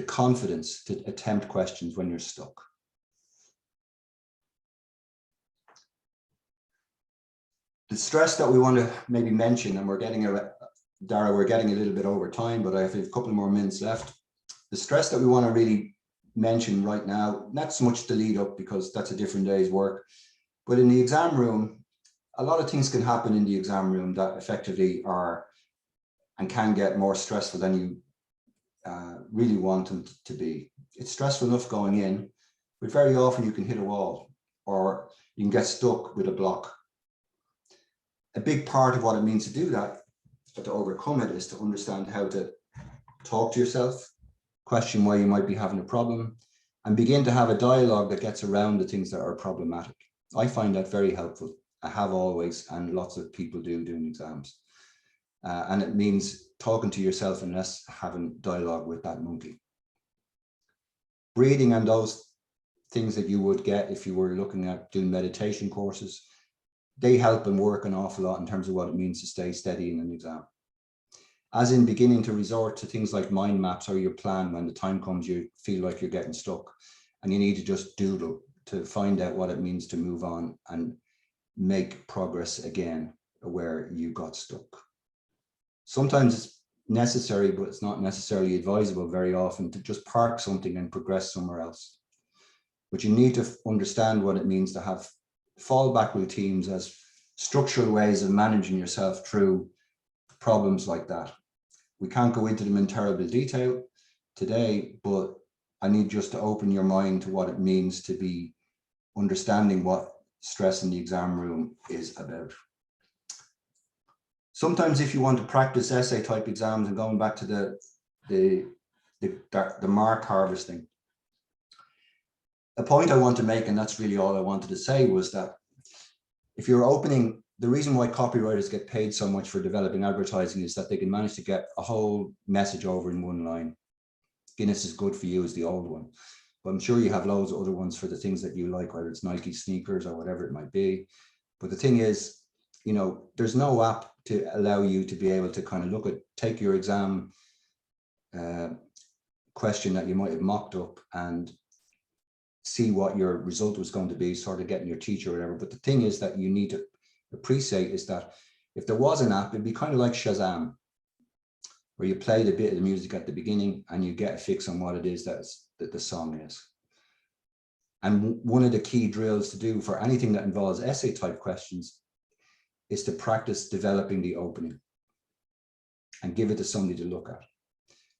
confidence to attempt questions when you're stuck. The stress that we want to maybe mention, and we're getting Dara, we're getting a little bit over time, but I have a couple more minutes left. The stress that we want to really mention right now, not so much the lead up, because that's a different day's work, but in the exam room, a lot of things can happen in the exam room that effectively are and can get more stressful than you really want them to be. It's stressful enough going in, but very often you can hit a wall, or you can get stuck with a block. A big part of what it means to do that, to overcome it, is to understand how to talk to yourself, question why you might be having a problem, and begin to have a dialogue that gets around the things that are problematic. I find that very helpful. I have always, and lots of people do doing exams. And it means talking to yourself and less having dialogue with that monkey. Breathing and those things that you would get if you were looking at doing meditation courses, they help and work an awful lot in terms of what it means to stay steady in an exam. As in beginning to resort to things like mind maps or your plan when the time comes you feel like you're getting stuck and you need to just doodle to find out what it means to move on and make progress again where you got stuck. Sometimes it's necessary, but it's not necessarily advisable very often to just park something and progress somewhere else. But you need to understand what it means to have fallback routines as structural ways of managing yourself through problems like that. We can't go into them in terrible detail today, but I need just to open your mind to what it means to be understanding what stress in the exam room is about. Sometimes if you want to practice essay type exams, and going back to the mark harvesting, a point I want to make, and that's really all I wanted to say, was that if you're opening, the reason why copywriters get paid so much for developing advertising is that they can manage to get a whole message over in one line. Guinness is good for you is the old one, but I'm sure you have loads of other ones for the things that you like, whether it's Nike sneakers or whatever it might be. But the thing is, you know, there's no app to allow you to be able to kind of look at, take your exam question that you might have mocked up and see what your result was going to be, sort of getting your teacher or whatever. But the thing is that you need to appreciate is that if there was an app, it'd be kind of like Shazam, where you play the bit of the music at the beginning and you get a fix on what it is that the song is. And one of the key drills to do for anything that involves essay type questions is to practice developing the opening and give it to somebody to look at.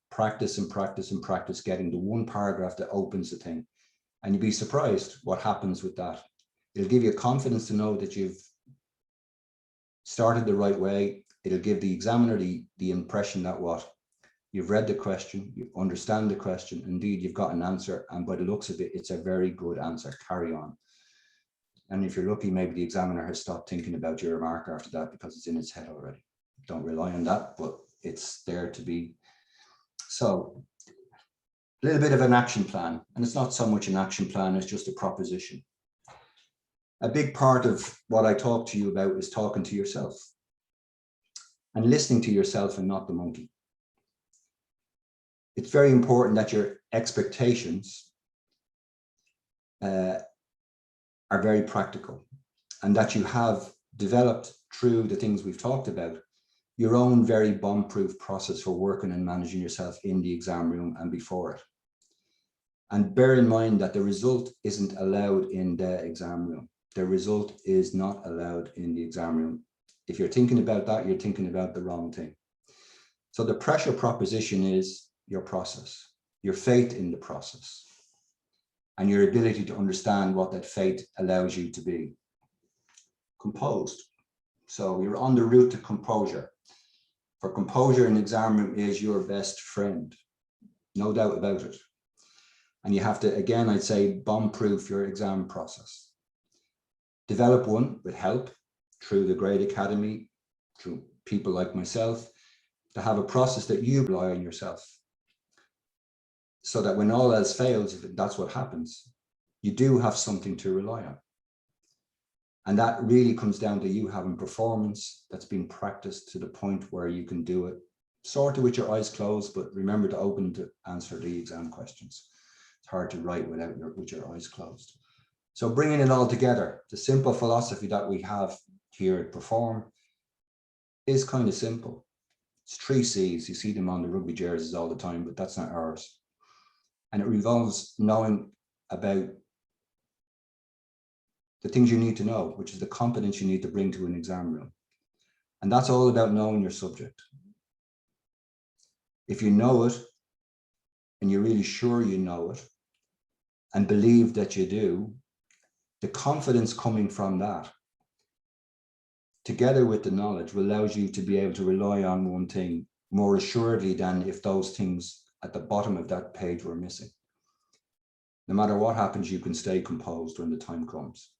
Practice and practice and practice getting the one paragraph that opens the thing. And you'd be surprised what happens with that. It'll give you confidence to know that you've started the right way. It'll give the examiner the impression that what? You've read the question, you understand the question, indeed you've got an answer, and by the looks of it, it's a very good answer, carry on. And if you're lucky, maybe the examiner has stopped thinking about your remark after that because it's in its head already. Don't rely on that, but it's there to be. So a little bit of an action plan, and it's not so much an action plan, it's just a proposition. A big part of what I talk to you about is talking to yourself and listening to yourself and not the monkey. It's very important that your expectations are very practical, and that you have developed through the things we've talked about your own very bomb-proof process for working and managing yourself in the exam room and before it. And bear in mind that the result isn't allowed in the exam room. The result is not allowed in the exam room. If you're thinking about that, you're thinking about the wrong thing. So the pressure proposition is your process, your faith in the process, and your ability to understand what that faith allows you to be. Composed. So you're on the route to composure. For composure in the exam room is your best friend, no doubt about it. And you have to, again, I'd say, bomb-proof your exam process. Develop one with help through the Grade Academy, through people like myself, to have a process that you rely on yourself. So that when all else fails, if that's what happens, you do have something to rely on. And that really comes down to you having performance that's been practiced to the point where you can do it sort of with your eyes closed, but remember to open to answer the exam questions. It's hard to write with your eyes closed. So bringing it all together, the simple philosophy that we have here at Perform is kind of simple. It's 3 C's. You see them on the rugby jerseys all the time, but that's not ours. And it revolves knowing about the things you need to know, which is the competence you need to bring to an exam room. And that's all about knowing your subject. If you know it, and you're really sure you know it, and believe that you do, the confidence coming from that, together with the knowledge, allows you to be able to rely on one thing more assuredly than if those things at the bottom of that page were missing. No matter what happens, you can stay composed when the time comes.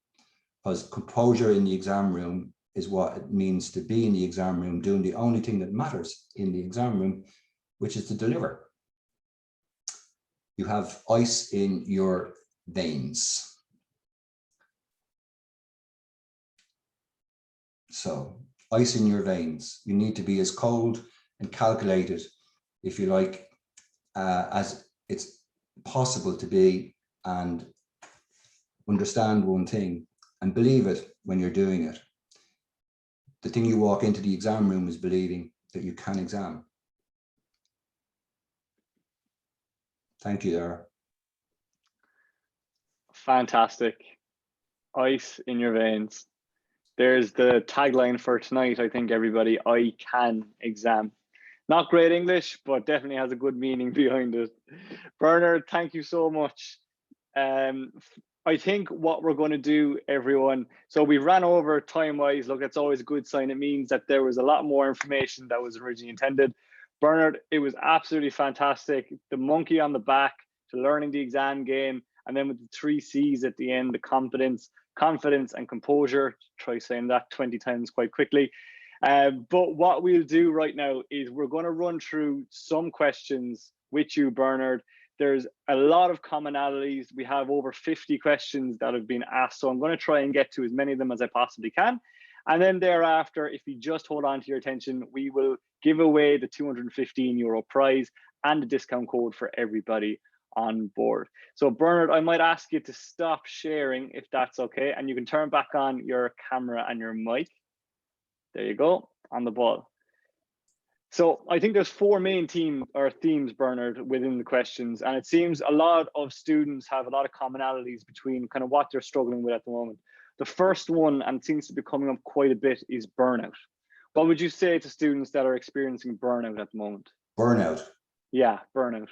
Because composure in the exam room is what it means to be in the exam room, doing the only thing that matters in the exam room, which is to deliver. You have ice in your veins. So, ice in your veins. You need to be as cold and calculated, if you like, as it's possible to be, and understand one thing and believe it when you're doing it. The thing you walk into the exam room is believing that you can exam. Thank you, Dara. Fantastic. Ice in your veins. There's the tagline for tonight, I think, everybody. I can exam. Not great English, but definitely has a good meaning behind it. Bernard, thank you so much. I think what we're going to do, everyone, so we ran over time-wise. Look, it's always a good sign. It means that there was a lot more information that was originally intended. Bernard, it was absolutely fantastic. The monkey on the back to learning the exam game, and then with the 3 C's at the end, the confidence, and composure. Try saying that 20 times quite quickly. But what we'll do right now is we're going to run through some questions with you, Bernard. There's a lot of commonalities. We have over 50 questions that have been asked. So I'm going to try and get to as many of them as I possibly can. And then thereafter, if you just hold on to your attention, we will give away the €215 prize and the discount code for everybody on board. So Bernard, I might ask you to stop sharing if that's okay. And you can turn back on your camera and your mic. There you go, on the ball. So I think there's 4 main themes, Bernard, within the questions. And it seems a lot of students have a lot of commonalities between kind of what they're struggling with at the moment. The first one, and seems to be coming up quite a bit, is burnout. What would you say to students that are experiencing burnout at the moment? Burnout. Yeah, burnout.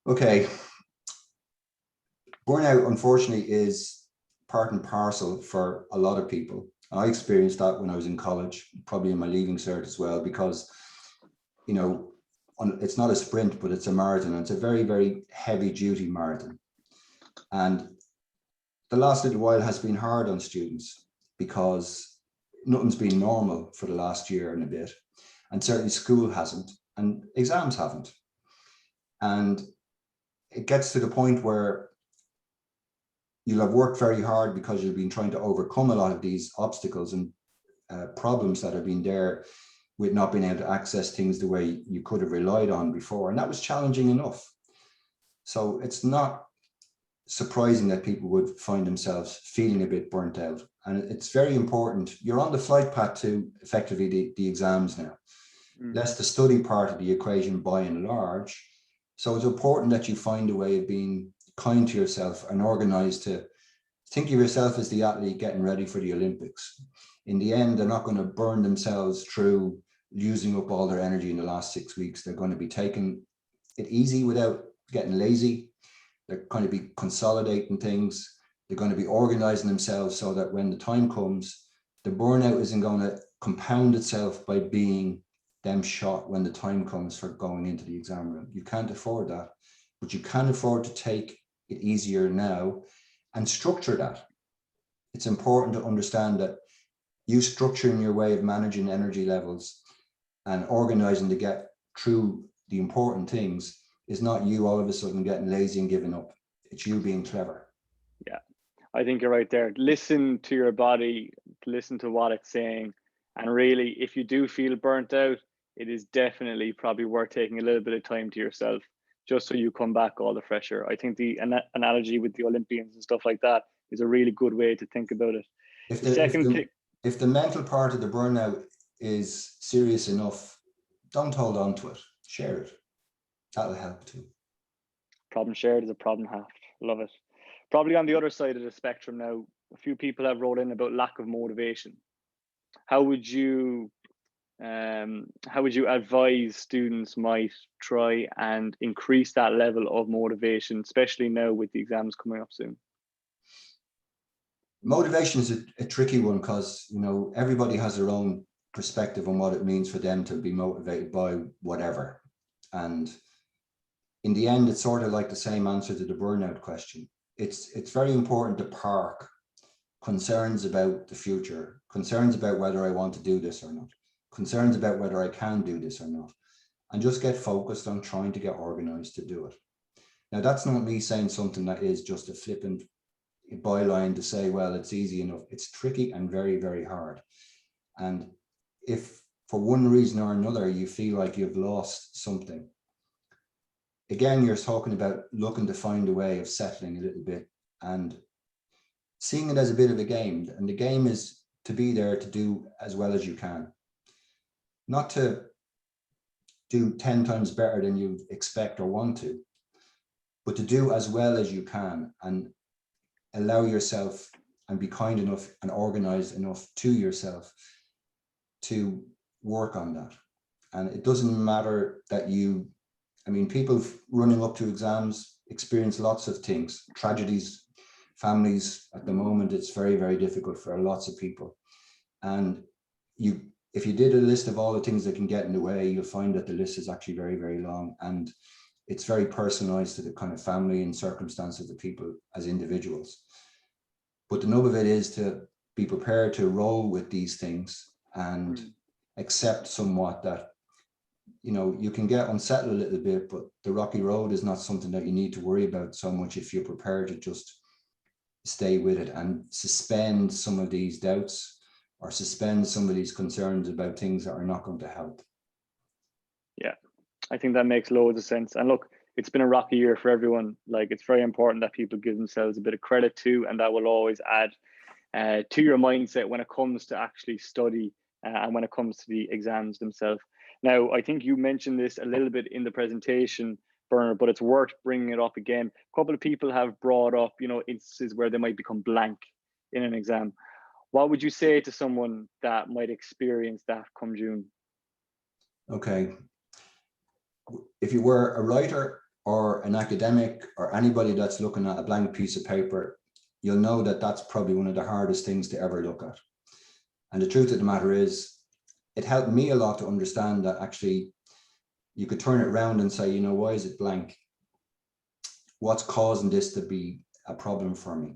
Okay. Burnout, unfortunately, is part and parcel for a lot of people. I experienced that when I was in college, probably in my leaving cert as well, because, you know, it's not a sprint, but it's a marathon. And it's a very, very heavy duty marathon. And the last little while has been hard on students because nothing's been normal for the last year and a bit. And certainly school hasn't, and exams haven't. And it gets to the point where you'll have worked very hard because you've been trying to overcome a lot of these obstacles and problems that have been there with not being able to access things the way you could have relied on before. And that was challenging enough. So it's not surprising that people would find themselves feeling a bit burnt out. And it's very important. You're on the flight path to effectively the exams now. Less the study part of the equation by and large. So it's important that you find a way of being kind to yourself and organized to think of yourself as the athlete getting ready for the Olympics. In the end, they're not going to burn themselves through using up all their energy in the last 6 weeks. They're going to be taking it easy without getting lazy. They're going to be consolidating things. They're going to be organizing themselves so that when the time comes, the burnout isn't going to compound itself by being them shot when the time comes for going into the exam room. You can't afford that. but you can afford to take it easier now and structure that. It's important to understand that you structuring your way of managing energy levels and organizing to get through the important things is not you all of a sudden getting lazy and giving up. It's you being clever. Yeah, I think you're right there. Listen to your body, listen to what it's saying. And really, if you do feel burnt out, it is definitely probably worth taking a little bit of time to yourself, just so you come back all the fresher. I think the analogy with the Olympians and stuff like that is a really good way to think about it. If The second thing, if the mental part of the burnout is serious enough, don't hold on to it. Share it. That'll help too. problem shared is a problem halved. Love it. Probably on the other side of the spectrum now, a few people have wrote in about lack of motivation. How would you advise students might try and increase that level of motivation, especially now with the exams coming up soon? Motivation is a tricky one because, you know, everybody has their own perspective on what it means for them to be motivated by whatever. And in the end, it's sort of like the same answer to the burnout question. It's very important to park concerns about the future, concerns about whether I want to do this or not, concerns about whether I can do this or not, and just get focused on trying to get organized to do it. Now, that's not me saying something that is just a flippant byline to say, well, it's easy enough. It's tricky and very, very hard. And if for one reason or another you feel like you've lost something, again, you're talking about looking to find a way of settling a little bit and seeing it as a bit of a game. And the game is to be there to do as well as you can, not to do 10 times better than you expect or want to, but to do as well as you can and allow yourself and be kind enough and organized enough to yourself to work on that. And it doesn't matter that people running up to exams experience lots of things, tragedies, families. At the moment, it's very, very difficult for lots of people. And if you did a list of all the things that can get in the way, you'll find that the list is actually very, very long. And it's very personalized to the kind of family and circumstances of people as individuals. But the nub of it is to be prepared to roll with these things and accept somewhat that, you know, you can get unsettled a little bit, but the rocky road is not something that you need to worry about so much if you're prepared to just stay with it and suspend some of these doubts or suspend some of these concerns about things that are not going to help. Yeah, I think that makes loads of sense. And look, it's been a rocky year for everyone. Like, it's very important that people give themselves a bit of credit too, and that will always add to your mindset when it comes to actually study and when it comes to the exams themselves. Now, I think you mentioned this a little bit in the presentation, Bernard, but it's worth bringing it up again. A couple of people have brought up, you know, instances where they might become blank in an exam. What would you say to someone that might experience that come June? Okay. If you were a writer or an academic or anybody that's looking at a blank piece of paper, you'll know that that's probably one of the hardest things to ever look at. And the truth of the matter is, it helped me a lot to understand that actually you could turn it around and say, you know, why is it blank? What's causing this to be a problem for me?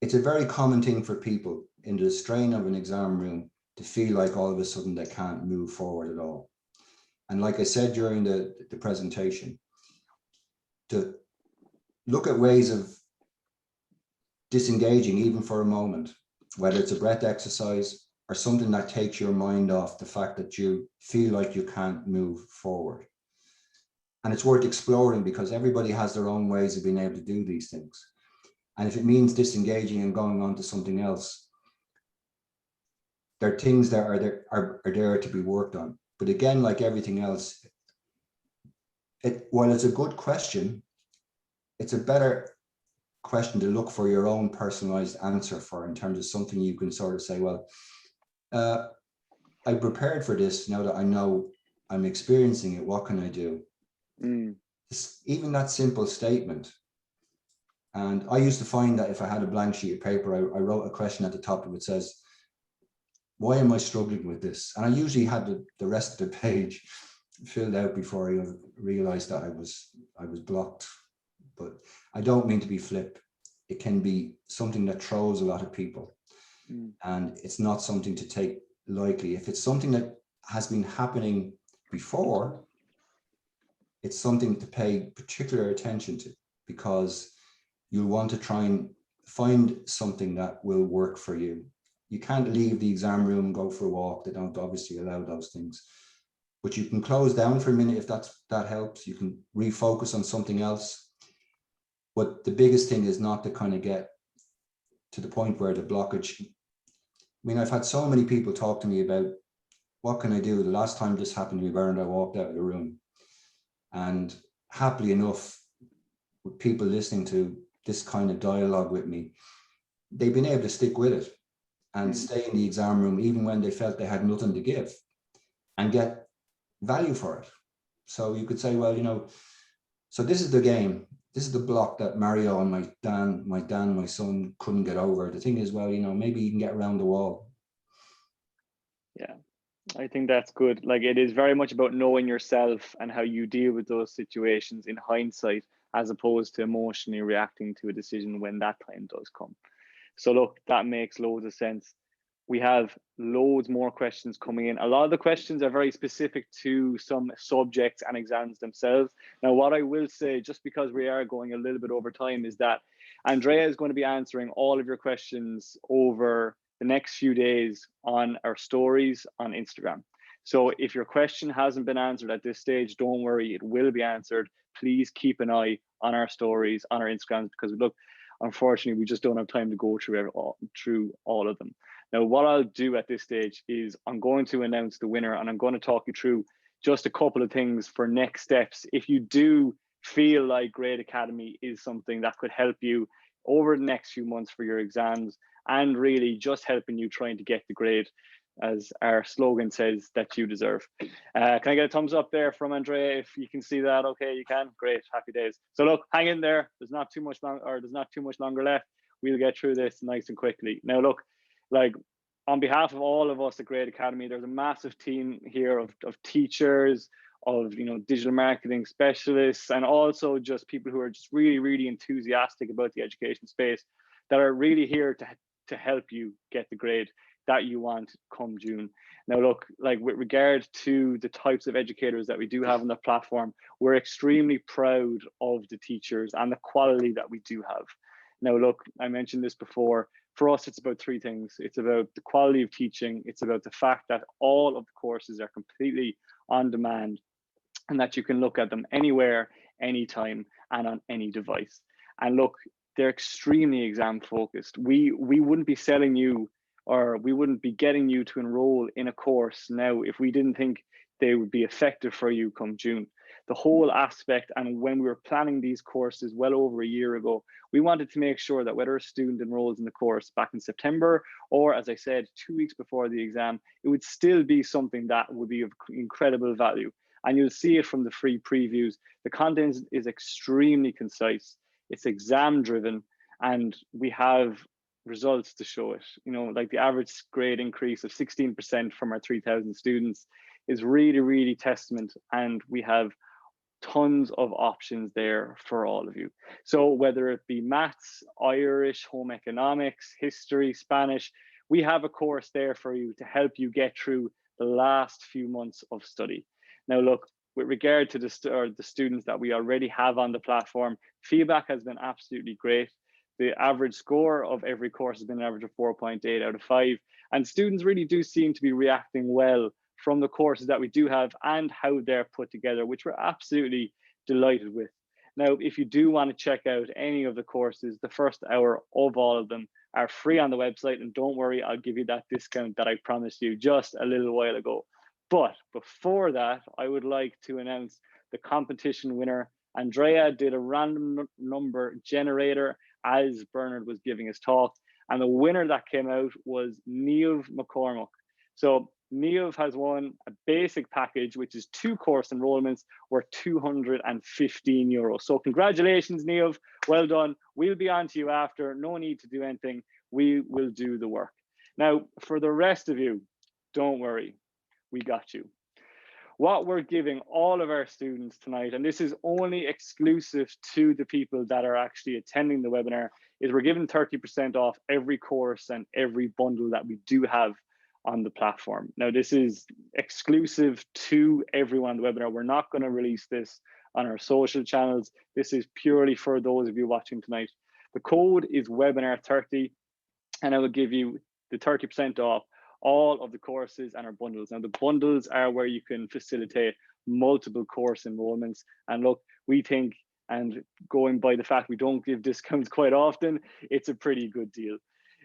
It's a very common thing for people in the strain of an exam room to feel like all of a sudden they can't move forward at all. And like I said during the presentation, to look at ways of disengaging even for a moment, whether it's a breath exercise or something that takes your mind off the fact that you feel like you can't move forward. And it's worth exploring because everybody has their own ways of being able to do these things. And if it means disengaging and going on to something else, there are things that are there to be worked on. But again, like everything else, while it's a good question, it's a better question to look for your own personalized answer for, in terms of something you can sort of say, well, I prepared for this. Now that I know I'm experiencing it, what can I do? Even that simple statement. And I used to find that if I had a blank sheet of paper, I wrote a question at the top of it says, why am I struggling with this? And I usually had the rest of the page filled out before I realized that I was blocked. But I don't mean to be flip. It can be something that throws a lot of people, and it's not something to take lightly. If it's something that has been happening before, it's something to pay particular attention to, because you'll want to try and find something that will work for you. You can't leave the exam room and go for a walk. They don't obviously allow those things, but you can close down for a minute if that helps. You can refocus on something else. But the biggest thing is not to kind of get to the point where the blockage. I mean, I've had so many people talk to me about, what can I do? The last time this happened to me, Bernard, I walked out of the room. And happily enough, with people listening to this kind of dialogue with me, they've been able to stick with it and stay in the exam room even when they felt they had nothing to give, and get value for it. So you could say, well, you know, so this is the game. This is the block that Mario and my son couldn't get over. The thing is, well, you know, maybe you can get around the wall. Yeah, I think that's good. Like, it is very much about knowing yourself and how you deal with those situations in hindsight, as opposed to emotionally reacting to a decision when that time does come. So look, that makes loads of sense. We have loads more questions coming in. A lot of the questions are very specific to some subjects and exams themselves. Now, what I will say, just because we are going a little bit over time, is that Andrea is going to be answering all of your questions over the next few days on our stories on Instagram. So if your question hasn't been answered at this stage, don't worry, it will be answered. Please keep an eye on our stories, on our Instagrams, because look, unfortunately, we just don't have time to go through all of them. Now, what I'll do at this stage is I'm going to announce the winner, and I'm going to talk you through just a couple of things for next steps. If you do feel like Grade Academy is something that could help you over the next few months for your exams, and really just helping you trying to get the grade, as our slogan says, that you deserve. Can I get a thumbs up there from Andrea if you can see that? Okay, you can. Great, happy days. So look, hang in there. There's not too much longer left. We'll get through this nice and quickly. Now look, like, on behalf of all of us at Grade Academy, there's a massive team here of teachers, of, you know, digital marketing specialists, and also just people who are just really, really enthusiastic about the education space, that are really here to help you get the grade that you want come June. Now look, like, with regard to the types of educators that we do have on the platform, we're extremely proud of the teachers and the quality that we do have. Now look, I mentioned this before, for us it's about three things. It's about the quality of teaching, it's about the fact that all of the courses are completely on demand, and that you can look at them anywhere, anytime, and on any device. And look, they're extremely exam focused. We wouldn't be selling you, or we wouldn't be getting you to enroll in a course now if we didn't think they would be effective for you come June. The whole aspect, and when we were planning these courses well over a year ago, we wanted to make sure that whether a student enrolls in the course back in September, or, as I said, 2 weeks before the exam, it would still be something that would be of incredible value. And you'll see it from the free previews. The content is extremely concise, it's exam driven, and we have results to show it. You know, like, the average grade increase of 16% from our 3,000 students is really, really testament. And we have tons of options there for all of you. So whether it be maths, Irish, home economics, history, Spanish, we have a course there for you to help you get through the last few months of study. Now look, with regard to the students that we already have on the platform, feedback has been absolutely great. The average score of every course has been an average of 4.8 out of 5. And students really do seem to be reacting well from the courses that we do have and how they're put together, which we're absolutely delighted with. Now, if you do want to check out any of the courses, the first hour of all of them are free on the website. And don't worry, I'll give you that discount that I promised you just a little while ago. But before that, I would like to announce the competition winner. Andrea did a random number generator as Bernard was giving his talk, and the winner that came out was Niamh McCormack. So Niamh has won a basic package, which is 2 course enrollments worth €215. So congratulations, Niamh, well done. We'll be on to you after, no need to do anything. We will do the work. Now, for the rest of you, don't worry, we got you. What we're giving all of our students tonight, and this is only exclusive to the people that are actually attending the webinar, is we're giving 30% off every course and every bundle that we do have on the platform. Now, this is exclusive to everyone on the webinar. We're not going to release this on our social channels. This is purely for those of you watching tonight. The code is webinar30, and I will give you the 30% off all of the courses and our bundles. Now, the bundles are where you can facilitate multiple course enrollments. And look, we think, and going by the fact we don't give discounts quite often, it's a pretty good deal.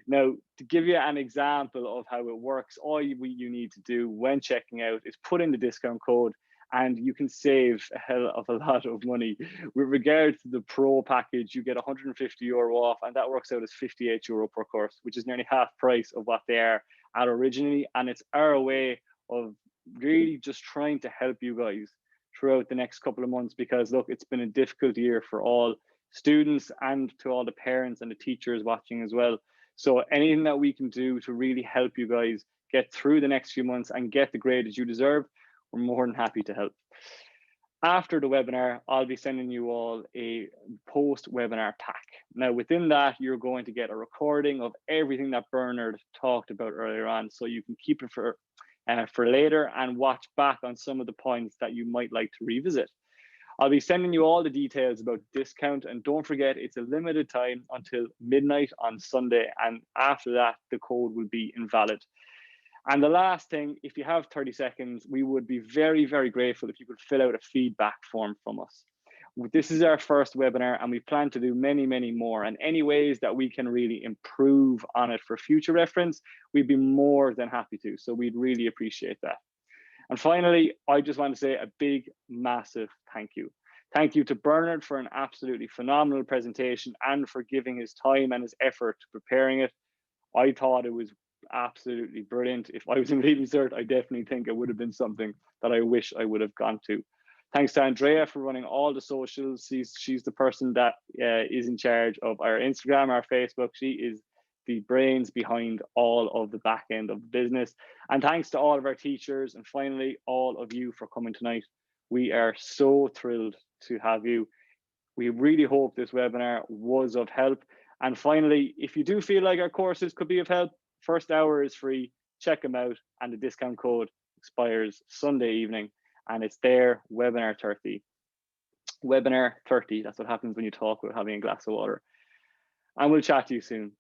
Now, to give you an example of how it works, all you need to do when checking out is put in the discount code, and you can save a hell of a lot of money. With regard to the pro package, you get €150 off, and that works out as €58 per course, which is nearly half price of what they are at originally. And it's our way of really just trying to help you guys throughout the next couple of months, because look, it's been a difficult year for all students and to all the parents and the teachers watching as well. So anything that we can do to really help you guys get through the next few months and get the grade that you deserve, we're more than happy to help. After the webinar, I'll be sending you all a post-webinar pack. Now, within that, you're going to get a recording of everything that Bernard talked about earlier on, so you can keep it for later and watch back on some of the points that you might like to revisit. I'll be sending you all the details about discount, and don't forget, it's a limited time until midnight on Sunday, and after that, the code will be invalid. And the last thing, if you have 30 seconds, we would be very, very grateful if you could fill out a feedback form from us. This is our first webinar, and we plan to do many, many more. And any ways that we can really improve on it for future reference, we'd be more than happy to. So we'd really appreciate that. And finally, I just want to say a big, massive thank you. Thank you to Bernard for an absolutely phenomenal presentation and for giving his time and his effort to preparing it. I thought it was absolutely brilliant. If I was in Leaving Cert, I definitely think it would have been something that I wish I would have gone to. Thanks to Andrea for running all the socials. She's the person that is in charge of our Instagram, our Facebook. She is the brains behind all of the back end of the business. And thanks to all of our teachers, and finally, all of you for coming tonight. We are so thrilled to have you. We really hope this webinar was of help. And finally, if you do feel like our courses could be of help, first hour is free. Check them out, and the discount code expires Sunday evening, and it's there, webinar 30. Webinar 30, that's what happens when you talk without having a glass of water. And we'll chat to you soon.